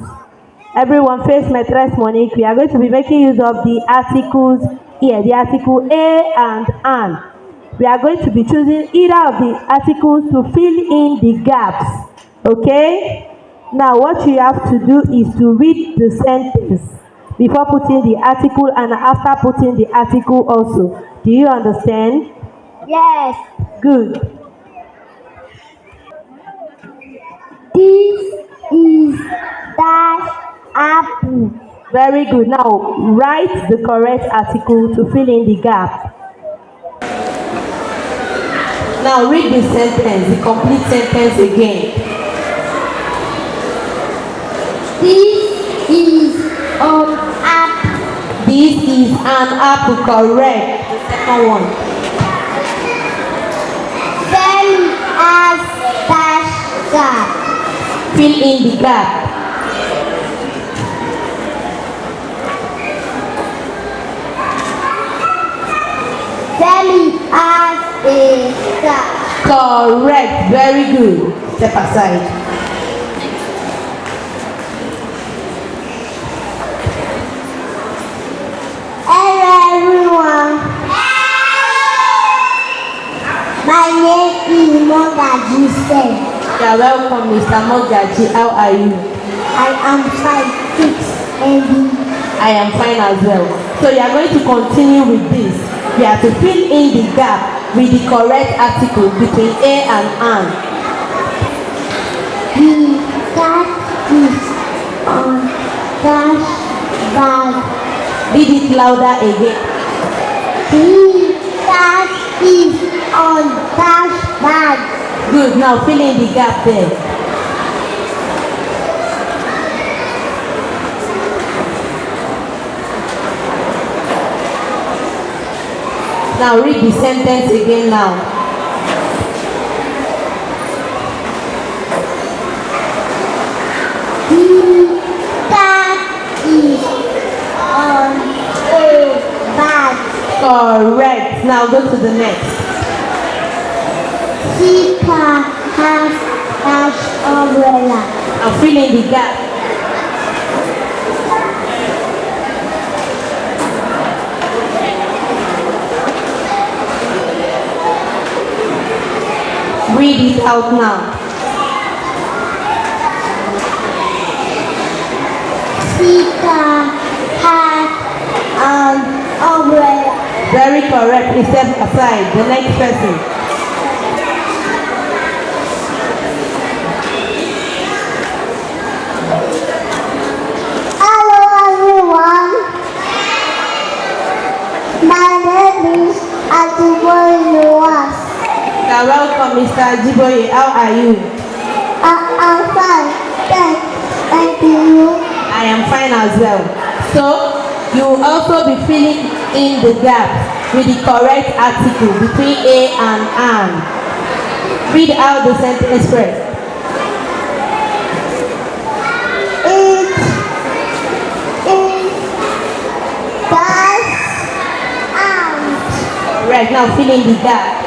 Everyone face maîtresse Monique. We are going to be making use of the articles here. The article A and an. We are going to be choosing either of the articles to fill in the gaps. Okay? Now what you have to do is to read the sentence before putting the article and after putting the article also. Do you understand? Yes. Good. This is dash apple. Very good. Now write the correct article to fill in the gap. Now read the sentence, the complete sentence again. This is an apple. This is an apple, correct. The second one. Then as dash gap. Fill in the gap. Sally has a gap. Correct. Very good. Step aside. Hello everyone. My name is Mogaji Sen. You are welcome, Mr. Mogaji. How are you? I am 5'6" and I am fine as well. So you are going to continue with this. You have to fill in the gap with the correct article between A and an. the cat is on dash bag. Read it louder again. The cat is on dash bag. Good. Now fill in the gap there. Now read the sentence again now. The cat is on a bag. Correct. Now go to the next. The cat has dash umbrella. Now fill in the gap. Read it out now. The cat has an umbrella. Very correct. Please step aside. The next person. welcome, Mr. Jiboye. How are you? I'm fine. Thank you. I am fine as well. So, you will also be filling in the gap with the correct article between A and an. Read out the sentence first. Correct. Now fill in the gap.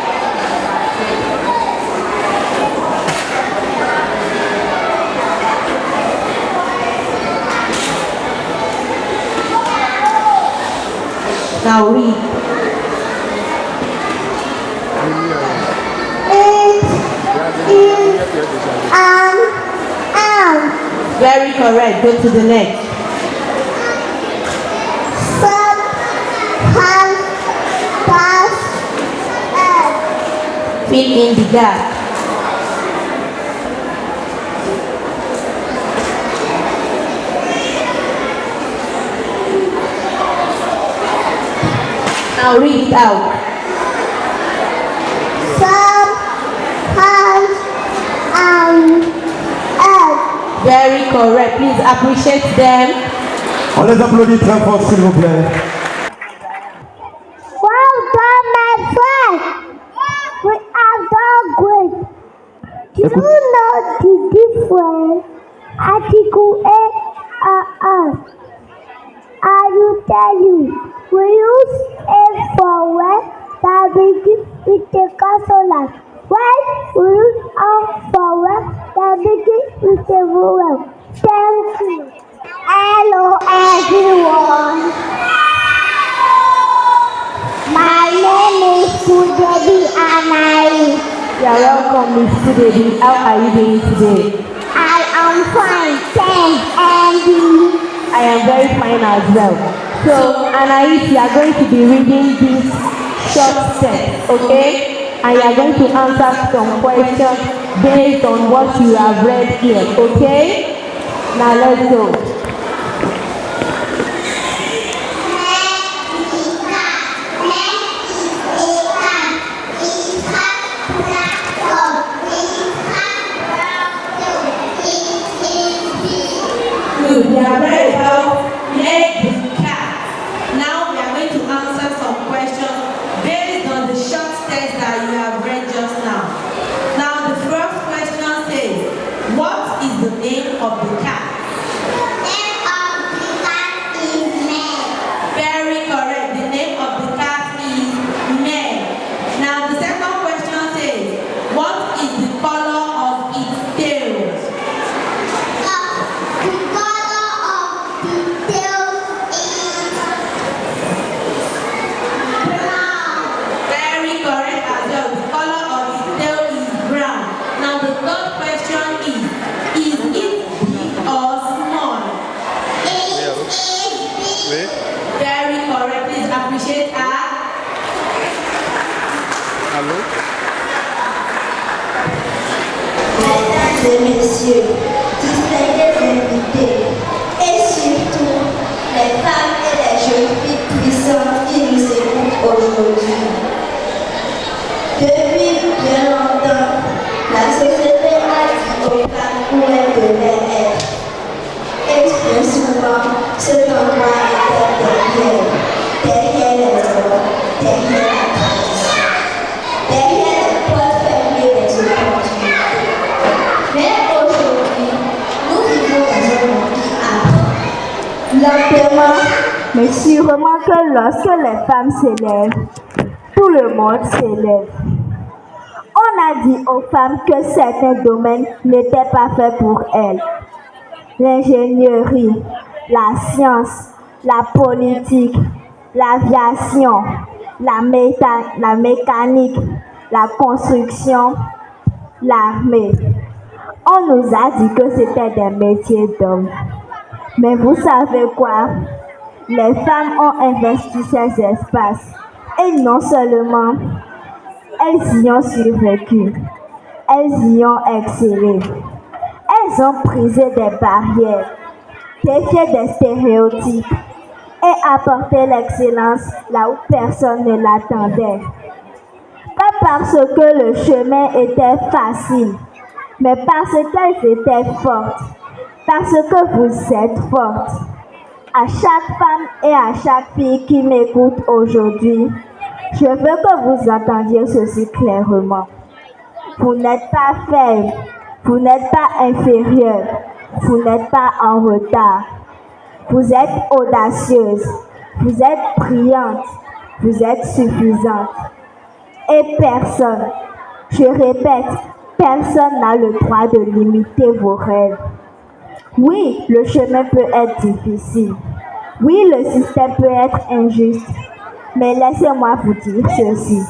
Now read. Very correct. Go to the next. Some have passed Fill in the gap. Now read it out. some have Very correct. Please appreciate them. On les applaudit très fort, s'il vous plaît. Well done, my friend. We have done great. Do you know the difference? Article A and I will tell you. We use A for when that begins with a consonant. When we use A for when that begins with a vowel. Thank you. Hello, everyone. My name is Sudebi Anai. You are welcome, Miss Sudebi. How are you doing today? I am fine, thanks, Andy. I am very fine as well. So, Anais, you are going to be reading this short text, okay? And you are going to answer some questions based on what you have read here, okay? Now let's go. Good. We are read about leg the cat. Now we are going to answer some questions based on the short text that you have read just now. Now the first question says, what is the name of the cat? Very correct. The name of the cat is Meg. Now the second question says, what is the color of its tail? Very correct as well. The color of its tail is brown. Now the third question is it big or small? Very correct. Please appreciate her. Mesdames et messieurs, distingués invités, et surtout les femmes et les jeunes filles puissantes qui nous écoutent aujourd'hui. Depuis bien longtemps, la société a dit aux femmes où elles devaient être. Et bien souvent, cet endroit était derrière les hommes, derrière la tradition, derrière les portes fermées des opportunités. Mais aujourd'hui, nous vivons dans un monde qui apprend. Lentement, mais sûrement que lorsque les femmes s'élèvent, tout le monde s'élève. On a dit aux femmes que certains domaines n'étaient pas faits pour elles. L'ingénierie, la science, la politique, l'aviation, la mécanique, la construction, l'armée. On nous a dit que c'était des métiers d'hommes. Mais vous savez quoi? Les femmes ont investi ces espaces. Et non seulement, elles y ont survécu, elles y ont excellé. Elles ont brisé des barrières, défié des stéréotypes et apporté l'excellence là où personne ne l'attendait. Comme parce que le chemin était facile, mais parce qu'elles étaient fortes, parce que vous êtes fortes. À chaque femme et à chaque fille qui m'écoute aujourd'hui, je veux que vous entendiez ceci clairement. Vous n'êtes pas faible, vous n'êtes pas inférieur, vous n'êtes pas en retard. Vous êtes audacieuse, vous êtes brillante, vous êtes suffisante. Et personne, je répète, personne n'a le droit de limiter vos rêves. Oui, le chemin peut être difficile. Oui, le système peut être injuste. Mais laissez-moi vous dire ceci.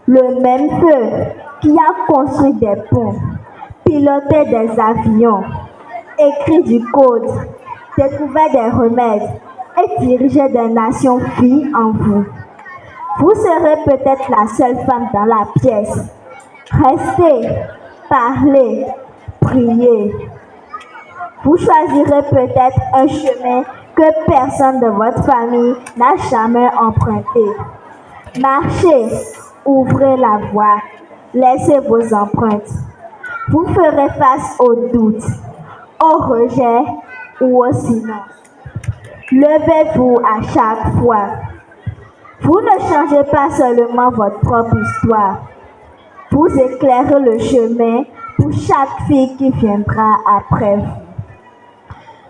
Le même feu qui a construit des ponts, piloté des avions, écrit du code, découvert des remèdes et dirigé des nations vit en vous. Vous serez peut-être la seule femme dans la pièce. Restez, parlez, priez. Vous choisirez peut-être un chemin que personne de votre famille n'a jamais emprunté. Marchez, ouvrez la voie, laissez vos empreintes. Vous ferez face aux doutes, au rejet ou au silence. Levez-vous à chaque fois. Vous ne changez pas seulement votre propre histoire. Vous éclairez le chemin pour chaque fille qui viendra après vous.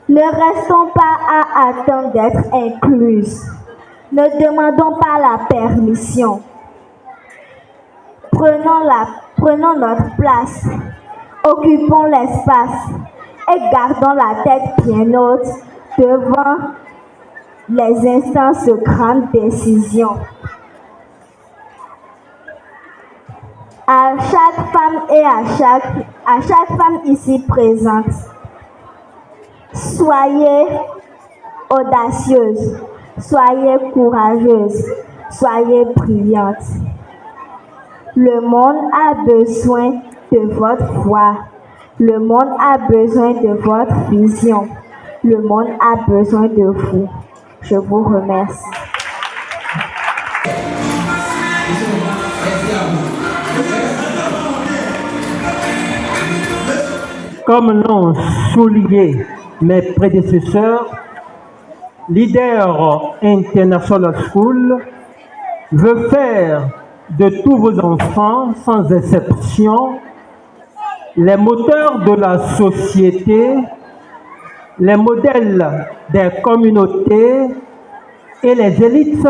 Ne restons pas à attendre d'être incluses. Ne demandons pas la permission. Prenons notre place. Occupons l'espace et gardons la tête bien haute devant les instances de grande décision. À chaque femme et à chaque femme ici présente, soyez audacieuse, soyez courageuse, soyez brillante. Le monde a besoin de votre voix. Le monde a besoin de votre vision. Le monde a besoin de vous. Je vous remercie. Comme l'ont souligné mes prédécesseurs, Leader International School veut faire de tous vos enfants, sans exception, les moteurs de la société, les modèles des communautés et les élites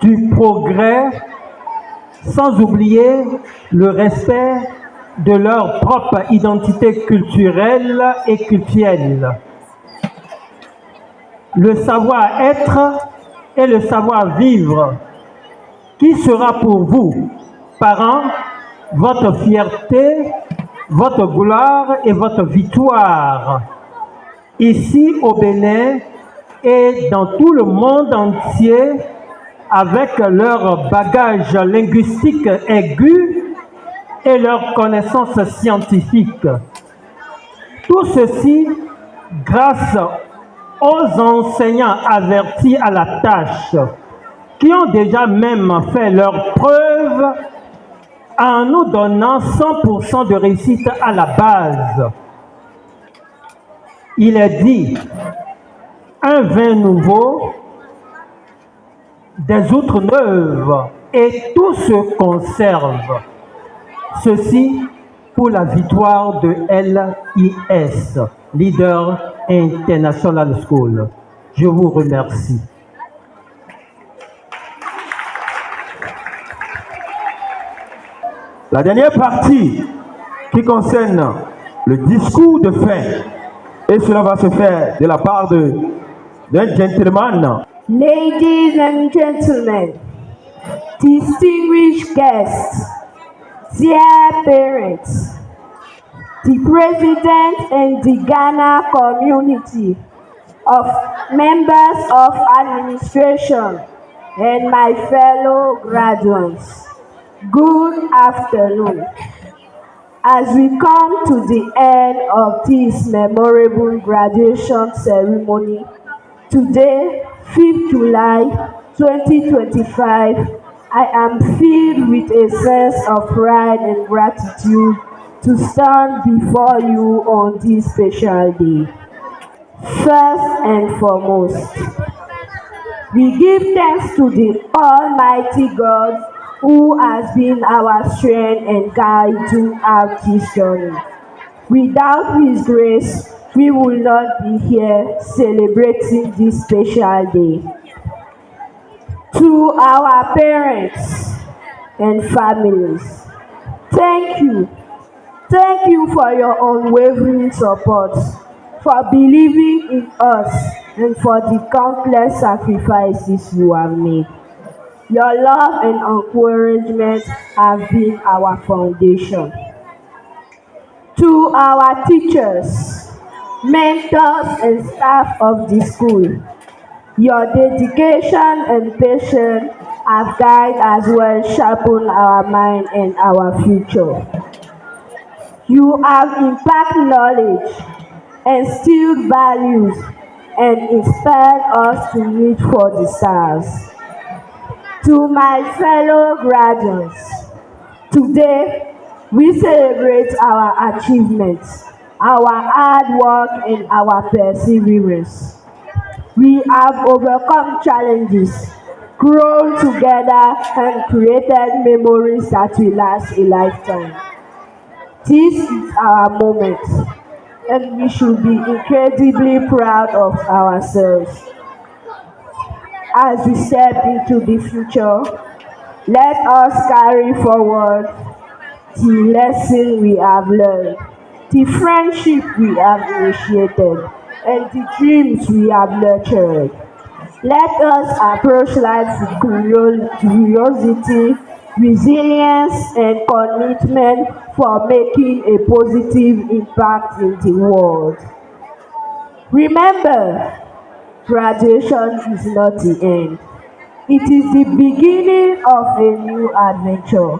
du progrès, sans oublier le respect de leur propre identité culturelle et culturelle. Le savoir-être et le savoir-vivre, qui sera pour vous, parents, votre fierté, votre gloire et votre victoire, ici au Bénin et dans tout le monde entier, avec leur bagage linguistique aigu et leurs connaissances scientifiques. Tout ceci grâce aux enseignants avertis à la tâche, qui ont déjà même fait leur preuve en nous donnant 100% de réussite à la base. Il est dit, un vin nouveau, des outres neuves, et tout se conserve. Ceci pour la victoire de LIS, Leader International School. Je vous remercie. La dernière partie qui concerne le discours de fin, et cela va se faire de la part d'un gentleman. Ladies and gentlemen, distinguished guests, dear parents, the President and the Ghana community of members of administration and my fellow graduates, good afternoon. As we come to the end of this memorable graduation ceremony, today, 5th July 2025, I am filled with a sense of pride and gratitude to stand before you on this special day. First and foremost, we give thanks to the Almighty God who has been our strength and guide throughout this journey. Without His grace, we will not be here celebrating this special day. To our parents and families, thank you. Thank you for your unwavering support, for believing in us, and for the countless sacrifices you have made. Your love and encouragement have been our foundation. To our teachers, mentors, and staff of the school, your dedication and patience have guided as well sharpened our mind and our future. You have impacted knowledge, instilled values, and inspired us to reach for the stars. To my fellow graduates, today we celebrate our achievements, our hard work, and our perseverance. We have overcome challenges, grown together, and created memories that will last a lifetime. This is our moment, and we should be incredibly proud of ourselves. As we step into the future, let us carry forward the lesson we have learned, the friendship we have initiated, and the dreams we have nurtured. Let us approach life with curiosity, resilience, and commitment for making a positive impact in the world. Remember, graduation is not the end. It is the beginning of a new adventure.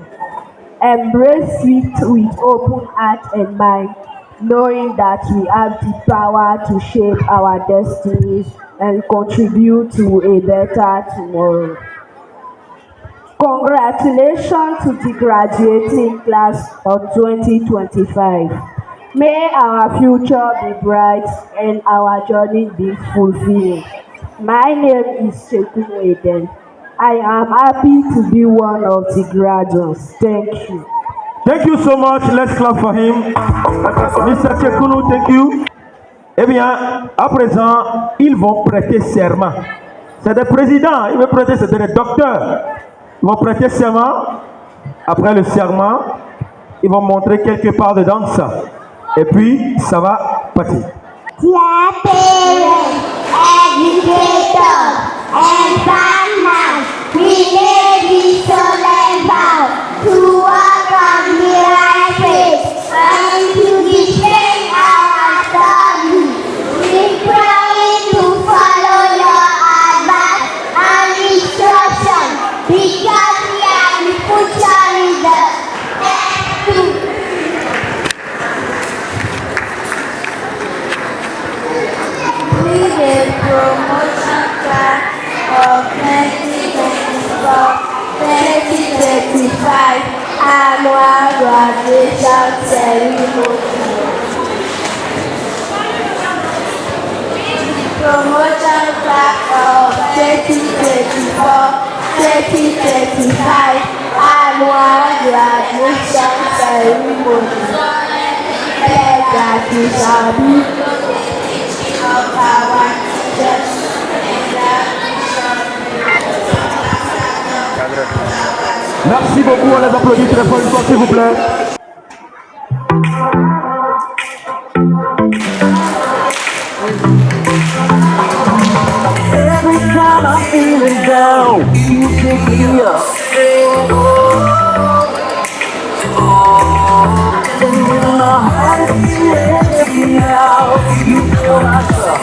Embrace it with open heart and mind, knowing that we have the power to shape our destinies and contribute to a better tomorrow. Congratulations to the graduating class of 2025. May our future be bright and our journey be fulfilling. My name is Chekun Eden. I am happy to be one of the graduates. Thank you. Thank you so much. Let's clap for him. Mr. Chekunu, thank you. Eh bien, à présent, ils vont prêter serment. C'est des présidents, ils vont prêter, c'est des docteurs. Ils vont prêter serment. Après le serment, ils vont montrer quelques pas de danse. Et puis, ça va partir. Dear parents, educators, and partners, we made this solemn vow to work on the right faith and to defend our study. We promise to follow your advice and instruction because we are the future leaders. Thank you. The promotion class of 2024-2025 annual graduation ceremony. Promotion class of 2024-2025 annual graduation ceremony. That we shall be of our teachers and Merci beaucoup, on les applaudit très fort une fois, s'il vous plaît. Every time I'm feeling down, you pick me up. And when my heart is letting me out, you feel myself.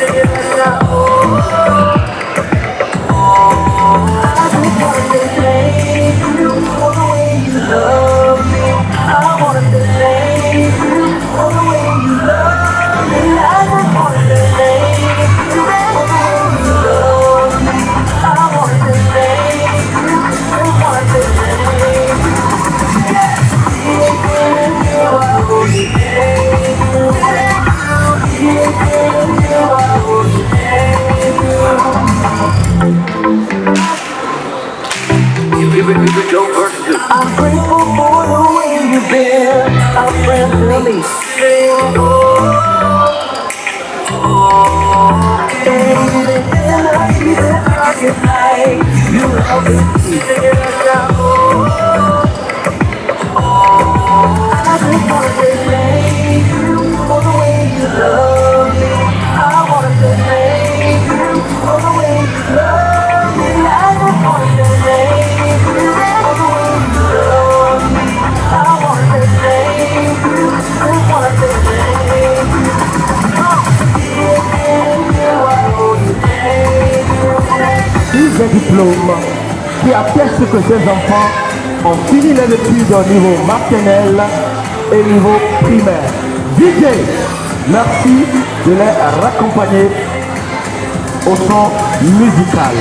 I just want to thank you for the way you love me. I Des diplômes qui attestent que ces enfants ont fini les études au niveau maternel et niveau primaire. DJ, merci de les raccompagner au son musical.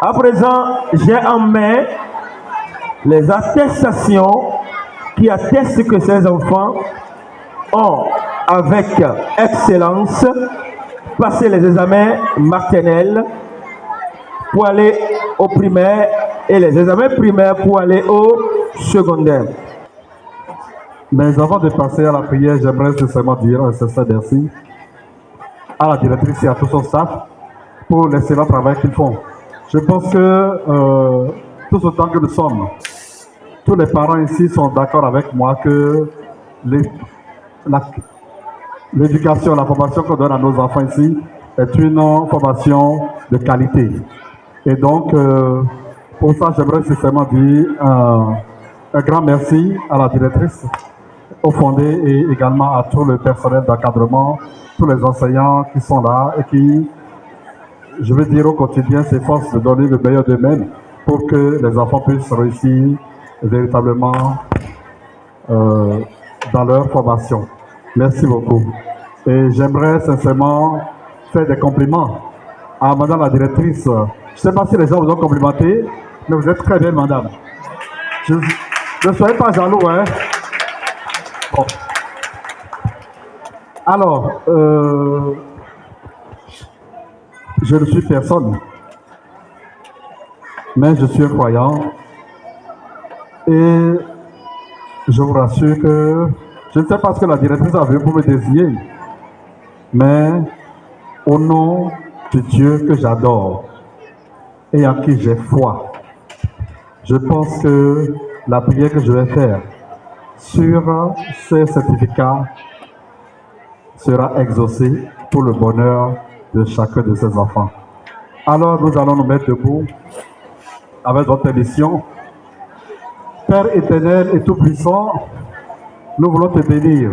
À présent, j'ai en main les attestations qui attestent que ces enfants ont, avec excellence, passé les examens maternels pour aller au primaire et les examens primaires pour aller au secondaire. Mais avant de passer à la prière, j'aimerais sincèrement dire un sincère merci à la directrice et à tout son staff pour l'excellent travail qu'ils font. Je pense que tout autant que nous sommes, tous les parents ici sont d'accord avec moi que l'éducation, la formation qu'on donne à nos enfants ici est une formation de qualité. Et donc, pour ça, j'aimerais sincèrement dire un grand merci à la directrice, au fondé et également à tout le personnel d'encadrement, tous les enseignants qui sont là et qui, je veux dire au quotidien, s'efforcent de donner le meilleur d'eux-mêmes pour que les enfants puissent réussir véritablement dans leur formation. Merci beaucoup. Et j'aimerais sincèrement faire des compliments à madame la directrice. Je ne sais pas si les gens vous ont complimenté, mais vous êtes très belle, madame. Ne soyez pas jaloux, hein. Bon. Alors, je ne suis personne, mais je suis un croyant et je vous rassure que je ne sais pas ce que la directrice a vu pour me désigner, mais au nom de Dieu que j'adore et en qui j'ai foi, je pense que la prière que je vais faire sur ces certificats sera exaucée pour le bonheur de chacun de ces enfants. Alors nous allons nous mettre debout avec votre mission. Père éternel et tout-puissant, nous voulons te bénir.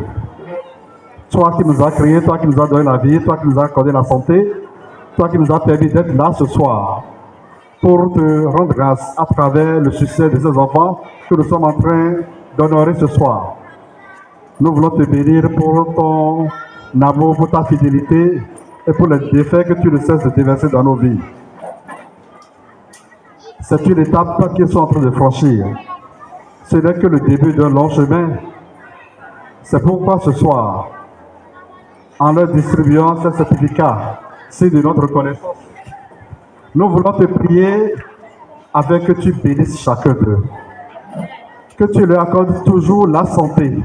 Toi qui nous as créés, toi qui nous as donné la vie, toi qui nous as accordé la santé, toi qui nous as permis d'être là ce soir pour te rendre grâce à travers le succès de ces enfants que nous sommes en train d'honorer ce soir. Nous voulons te bénir pour ton amour, pour ta fidélité et pour les défaits que tu ne cesses de déverser dans nos vies. C'est une étape qu'ils sont en train de franchir. Ce n'est que le début d'un long chemin. C'est pourquoi ce soir, en leur distribuant ces certificats, c'est de notre reconnaissance, nous voulons te prier afin que tu bénisses chacun d'eux, que tu leur accordes toujours la santé,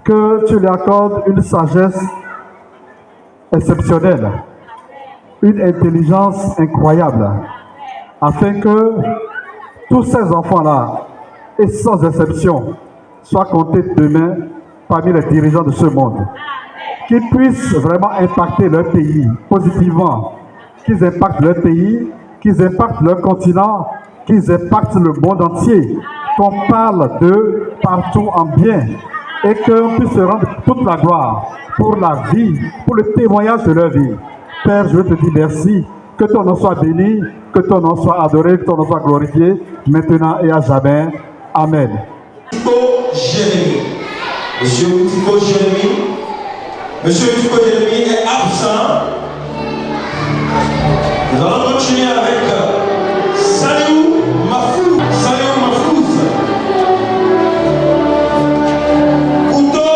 que tu leur accordes une sagesse exceptionnelle, une intelligence incroyable, afin que tous ces enfants-là, et sans exception, soient comptés demain parmi les dirigeants de ce monde, qu'ils puissent vraiment impacter leur pays positivement, qu'ils impactent leur pays, qu'ils impactent leur continent, qu'ils impactent le monde entier, qu'on parle d'eux partout en bien, et qu'on puisse se rendre toute la gloire pour la vie, pour le témoignage de leur vie. Père, je veux te dire merci, que ton nom soit béni, que ton nom soit adoré, que ton nom soit glorifié, maintenant et à jamais. Amen. Jérémy. Monsieur Tico Jérémy. Monsieur Tico Jérémy est absent. Nous allons continuer avec Saliou Mafou. Saliou Mafou. Couteau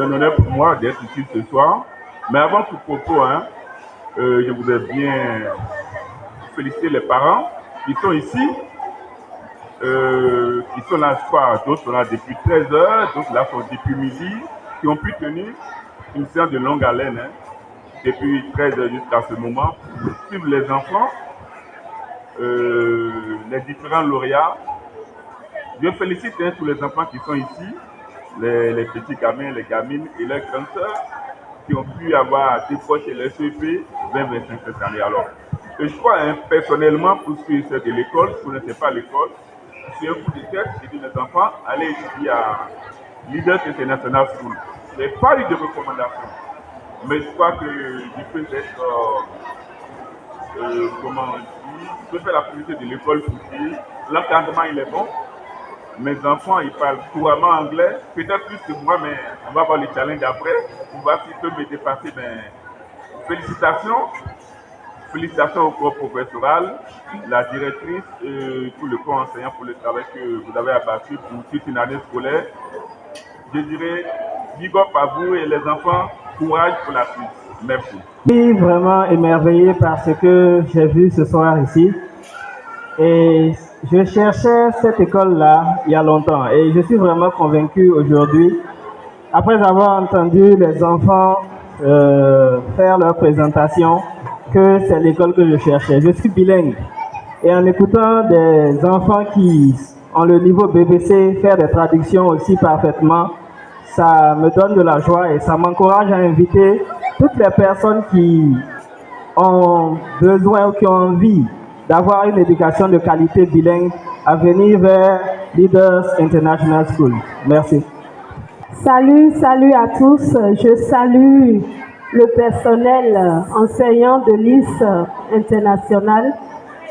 un honneur pour moi d'être ici ce soir. Mais avant tout propos, je voudrais bien féliciter les parents qui sont ici, qui sont là, je crois, d'autres sont là depuis 13 heures, d'autres là sont depuis midi, qui ont pu tenir une séance de longue haleine, depuis 13 heures jusqu'à ce moment, pour suivre les enfants, les différents lauréats. Je félicite tous les enfants qui sont ici, les petits gamins, les gamines et leurs grandes sœurs qui ont pu avoir décroché les CEP 2025 cette année. Alors, je crois personnellement, pour ceux de l'école, si vous ne connaissez pas l'école, c'est un coup de tête, j'ai dit mes enfants, allez étudier à Leaders International School. Je n'ai pas eu de recommandation, mais je crois que je peux être, comment on dit, je peux faire la publicité de l'école pour dire l'encadrement il est bon. Mes enfants, ils parlent couramment anglais, peut-être plus que moi, mais on va voir le challenge après. On va voir s'ils peuvent me dépasser. Mais félicitations. Félicitations au corps professoral, la directrice et tout le corps enseignant pour le travail que vous avez abattu pour toute une année scolaire. Je dirais, big up à vous et les enfants, courage pour la suite. Merci. Je suis vraiment émerveillé par ce que j'ai vu ce soir ici. Et je cherchais cette école-là il y a longtemps et je suis vraiment convaincu aujourd'hui, après avoir entendu les enfants faire leur présentation, que c'est l'école que je cherchais. Je suis bilingue et en écoutant des enfants qui ont le niveau BBC faire des traductions aussi parfaitement, ça me donne de la joie et ça m'encourage à inviter toutes les personnes qui ont besoin ou qui ont envie d'avoir une éducation de qualité bilingue à venir vers Leaders International School. Merci. Salut à tous. Je salue le personnel enseignant de l'IS International.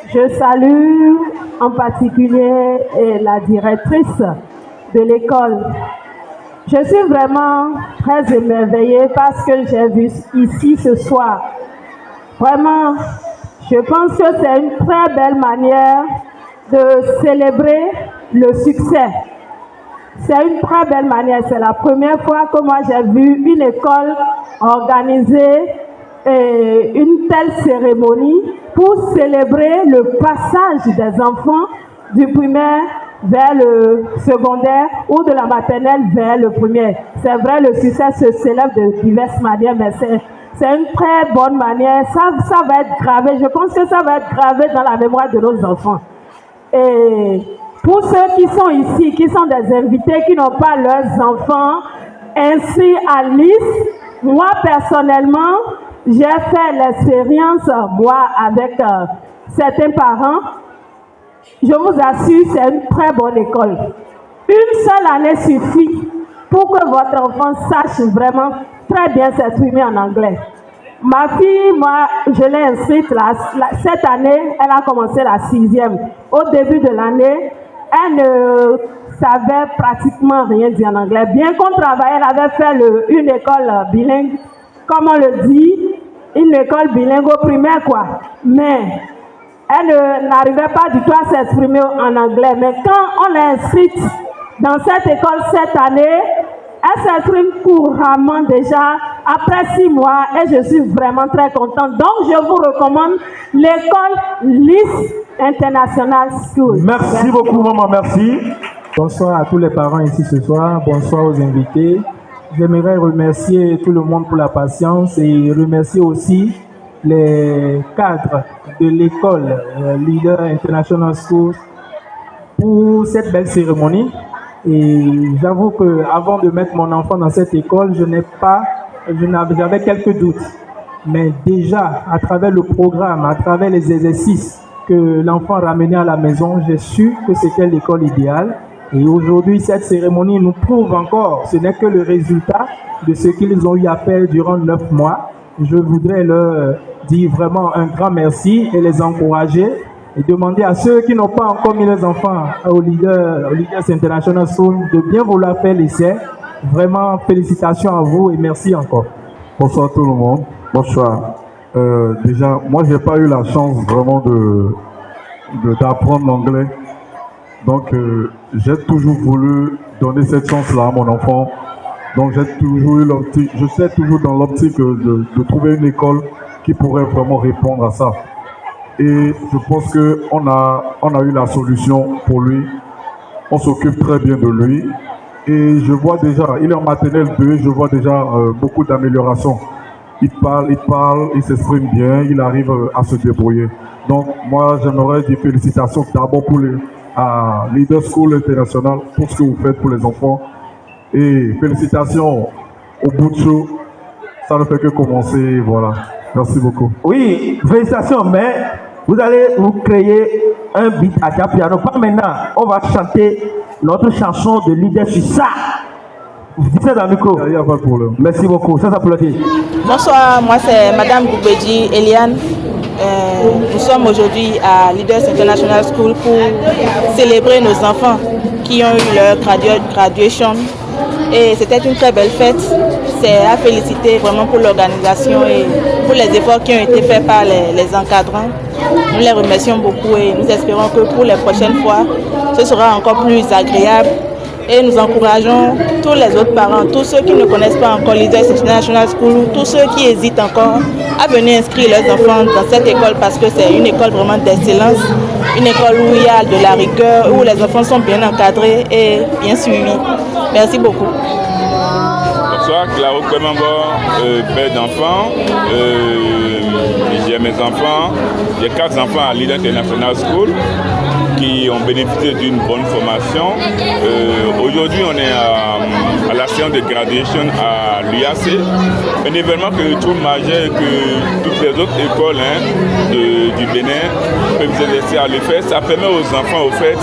Je salue en particulier la directrice de l'école. Je suis vraiment très émerveillée parce que j'ai vu ici ce soir. Vraiment, je pense que c'est une très belle manière de célébrer le succès. C'est une très belle manière. C'est la première fois que moi j'ai vu une école organiser une telle cérémonie pour célébrer le passage des enfants du primaire vers le secondaire ou de la maternelle vers le premier. C'est vrai, le succès se célèbre de diverses manières, mais c'est une très bonne manière. Ça va être gravé. Je pense que ça va être gravé dans la mémoire de nos enfants. Et pour ceux qui sont ici, qui sont des invités, qui n'ont pas leurs enfants inscrits à l'IS, moi personnellement, j'ai fait l'expérience, moi, avec certains parents. Je vous assure, c'est une très bonne école. Une seule année suffit pour que votre enfant sache vraiment très bien s'exprimer en anglais. Ma fille, moi, je l'ai inscrite cette année, elle a commencé la 6e. Au début de l'année, elle ne savait pratiquement rien dire en anglais. Bien qu'on travaillait, elle avait fait une école bilingue, comme on le dit, une école bilingue au primaire, quoi. Mais elle n'arrivait pas du tout à s'exprimer en anglais. Mais quand on l'a inscrite dans cette école cette année, elle s'exprime couramment déjà après 6 mois et je suis vraiment très contente. Donc, je vous recommande l'école LIS International School. Merci beaucoup, maman. Merci. Bonsoir à tous les parents ici ce soir. Bonsoir aux invités. J'aimerais remercier tout le monde pour la patience et remercier aussi les cadres de l'école Leader International School pour cette belle cérémonie. Et j'avoue que avant de mettre mon enfant dans cette école, j'avais quelques doutes. Mais déjà, à travers le programme, à travers les exercices que l'enfant ramenait à la maison, j'ai su que c'était l'école idéale. Et aujourd'hui, cette cérémonie nous prouve encore, ce n'est que le résultat de ce qu'ils ont eu à faire durant 9 mois. Je voudrais leur dire vraiment un grand merci et les encourager et demander à ceux qui n'ont pas encore mis les enfants au Leaders International School de bien vouloir faire l'essai. Vraiment, félicitations à vous et merci encore. Bonsoir tout le monde. Bonsoir. Déjà, moi, j'ai pas eu la chance vraiment d'apprendre l'anglais. Donc, j'ai toujours voulu donner cette chance-là à mon enfant Donc j'ai toujours eu l'optique, je sais toujours dans l'optique de trouver une école qui pourrait vraiment répondre à ça. Et je pense qu'on a eu la solution pour lui. On s'occupe très bien de lui. Et je vois déjà, il est en maternelle 2, je vois déjà beaucoup d'améliorations. Il parle, il s'exprime bien, il arrive à se débrouiller. Donc moi, j'aimerais dire félicitations d'abord pour à Leader School International pour ce que vous faites pour les enfants. Et félicitations au Butchou. Ça ne fait que commencer, voilà. Merci beaucoup. Oui, félicitations, mais vous allez vous créer un beat à piano. Pas maintenant, on va chanter notre chanson de leader sur ça. Vous dites ça dans le micro. Il n'y a pas de problème. Merci beaucoup. Ça pour le dire. Bonsoir, moi c'est Madame Goubedji Eliane. Nous sommes aujourd'hui à Leaders International School pour célébrer nos enfants qui ont eu leur graduation. Et c'était une très belle fête. C'est à féliciter vraiment pour l'organisation et pour les efforts qui ont été faits par les encadrants. Nous les remercions beaucoup et nous espérons que pour les prochaines fois, ce sera encore plus agréable. Et nous encourageons tous les autres parents, tous ceux qui ne connaissent pas encore Leaders International School, tous ceux qui hésitent encore à venir inscrire leurs enfants dans cette école parce que c'est une école vraiment d'excellence, une école où il y a de la rigueur, où les enfants sont bien encadrés et bien suivis. Merci beaucoup. Bonsoir, Claude Kwemambor, père d'enfants. J'ai mes enfants, j'ai 4 enfants à Leaders International School qui ont bénéficié d'une bonne formation. Aujourd'hui, on est à la séance de graduation à l'UAC, un événement que je trouve majeur et que toutes les autres écoles du Bénin peuvent s'exercer à le faire. Ça permet aux enfants, au fait,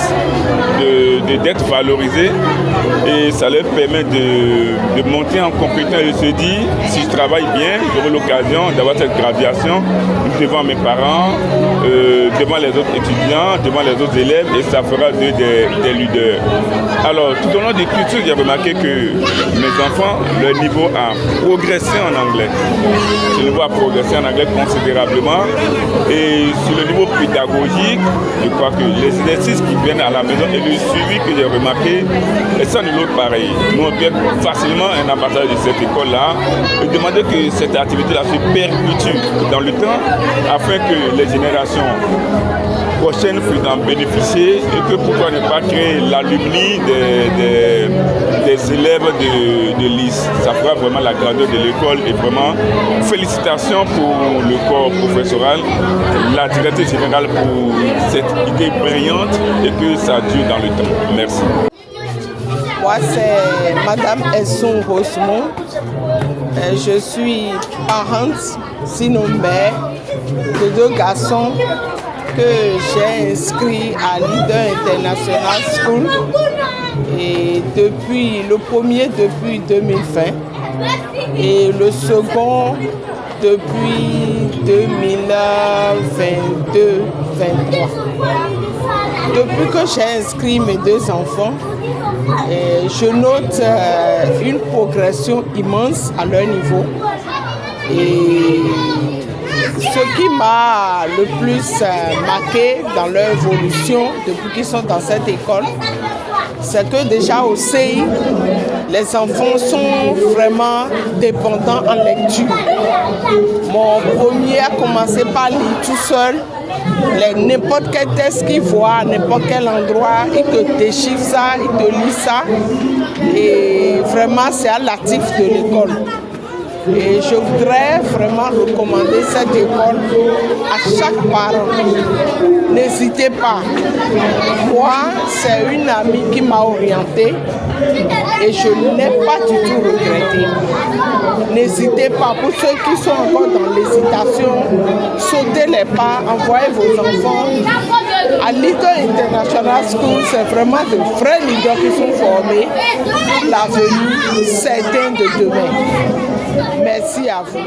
d'être valorisés et ça leur permet de monter en compétence et de se dire, si je travaille bien, j'aurai l'occasion d'avoir cette graduation devant mes parents, devant les autres étudiants, devant les autres élèves, et ça fera d'eux des leaders. Alors, tout au long des cultures, j'ai remarqué que mes enfants, leur niveau a progressé en anglais. Le niveau a progressé en anglais considérablement. Et sur le niveau pédagogique, je crois que les exercices qui viennent à la maison et le suivi que j'ai remarqué, et ça n'est l'autre pareil. Nous, on peut être facilement un ambassadeur de cette école-là et demander que cette activité-là se perpétue dans le temps afin que les générations prochaines puissent en bénéficier et que pourquoi ne pas créer l'alumni des élèves de l'IS. Ça fera vraiment la grandeur de l'école et vraiment félicitations pour le corps professoral, la directrice générale pour cette idée brillante et que ça dure dans le temps. Merci. Moi, c'est Madame Esson Rosemont. Je suis parente, sinon mère, de 2 garçons que j'ai inscrits à Leader International School. Et le premier depuis 2020 et le second depuis 2022-23. Depuis que j'ai inscrit mes 2 enfants, je note une progression immense à leur niveau. Et ce qui m'a le plus marqué dans leur évolution depuis qu'ils sont dans cette école, c'est que déjà au CI, les enfants sont vraiment dépendants en lecture. Mon premier a commencé par lire tout seul. N'importe quel texte qu'il voit, à n'importe quel endroit, il te déchiffre ça, il te lit ça. Et vraiment, c'est à l'actif de l'école. Et je voudrais vraiment recommander cette école à chaque parent. N'hésitez pas. Moi, c'est une amie qui m'a orientée et je n'ai pas du tout regretté. N'hésitez pas. Pour ceux qui sont encore dans l'hésitation, sautez les pas, envoyez vos enfants. À Leader International School, c'est vraiment de vrais leaders qui sont formés pour l'avenir certain de demain. Merci à vous.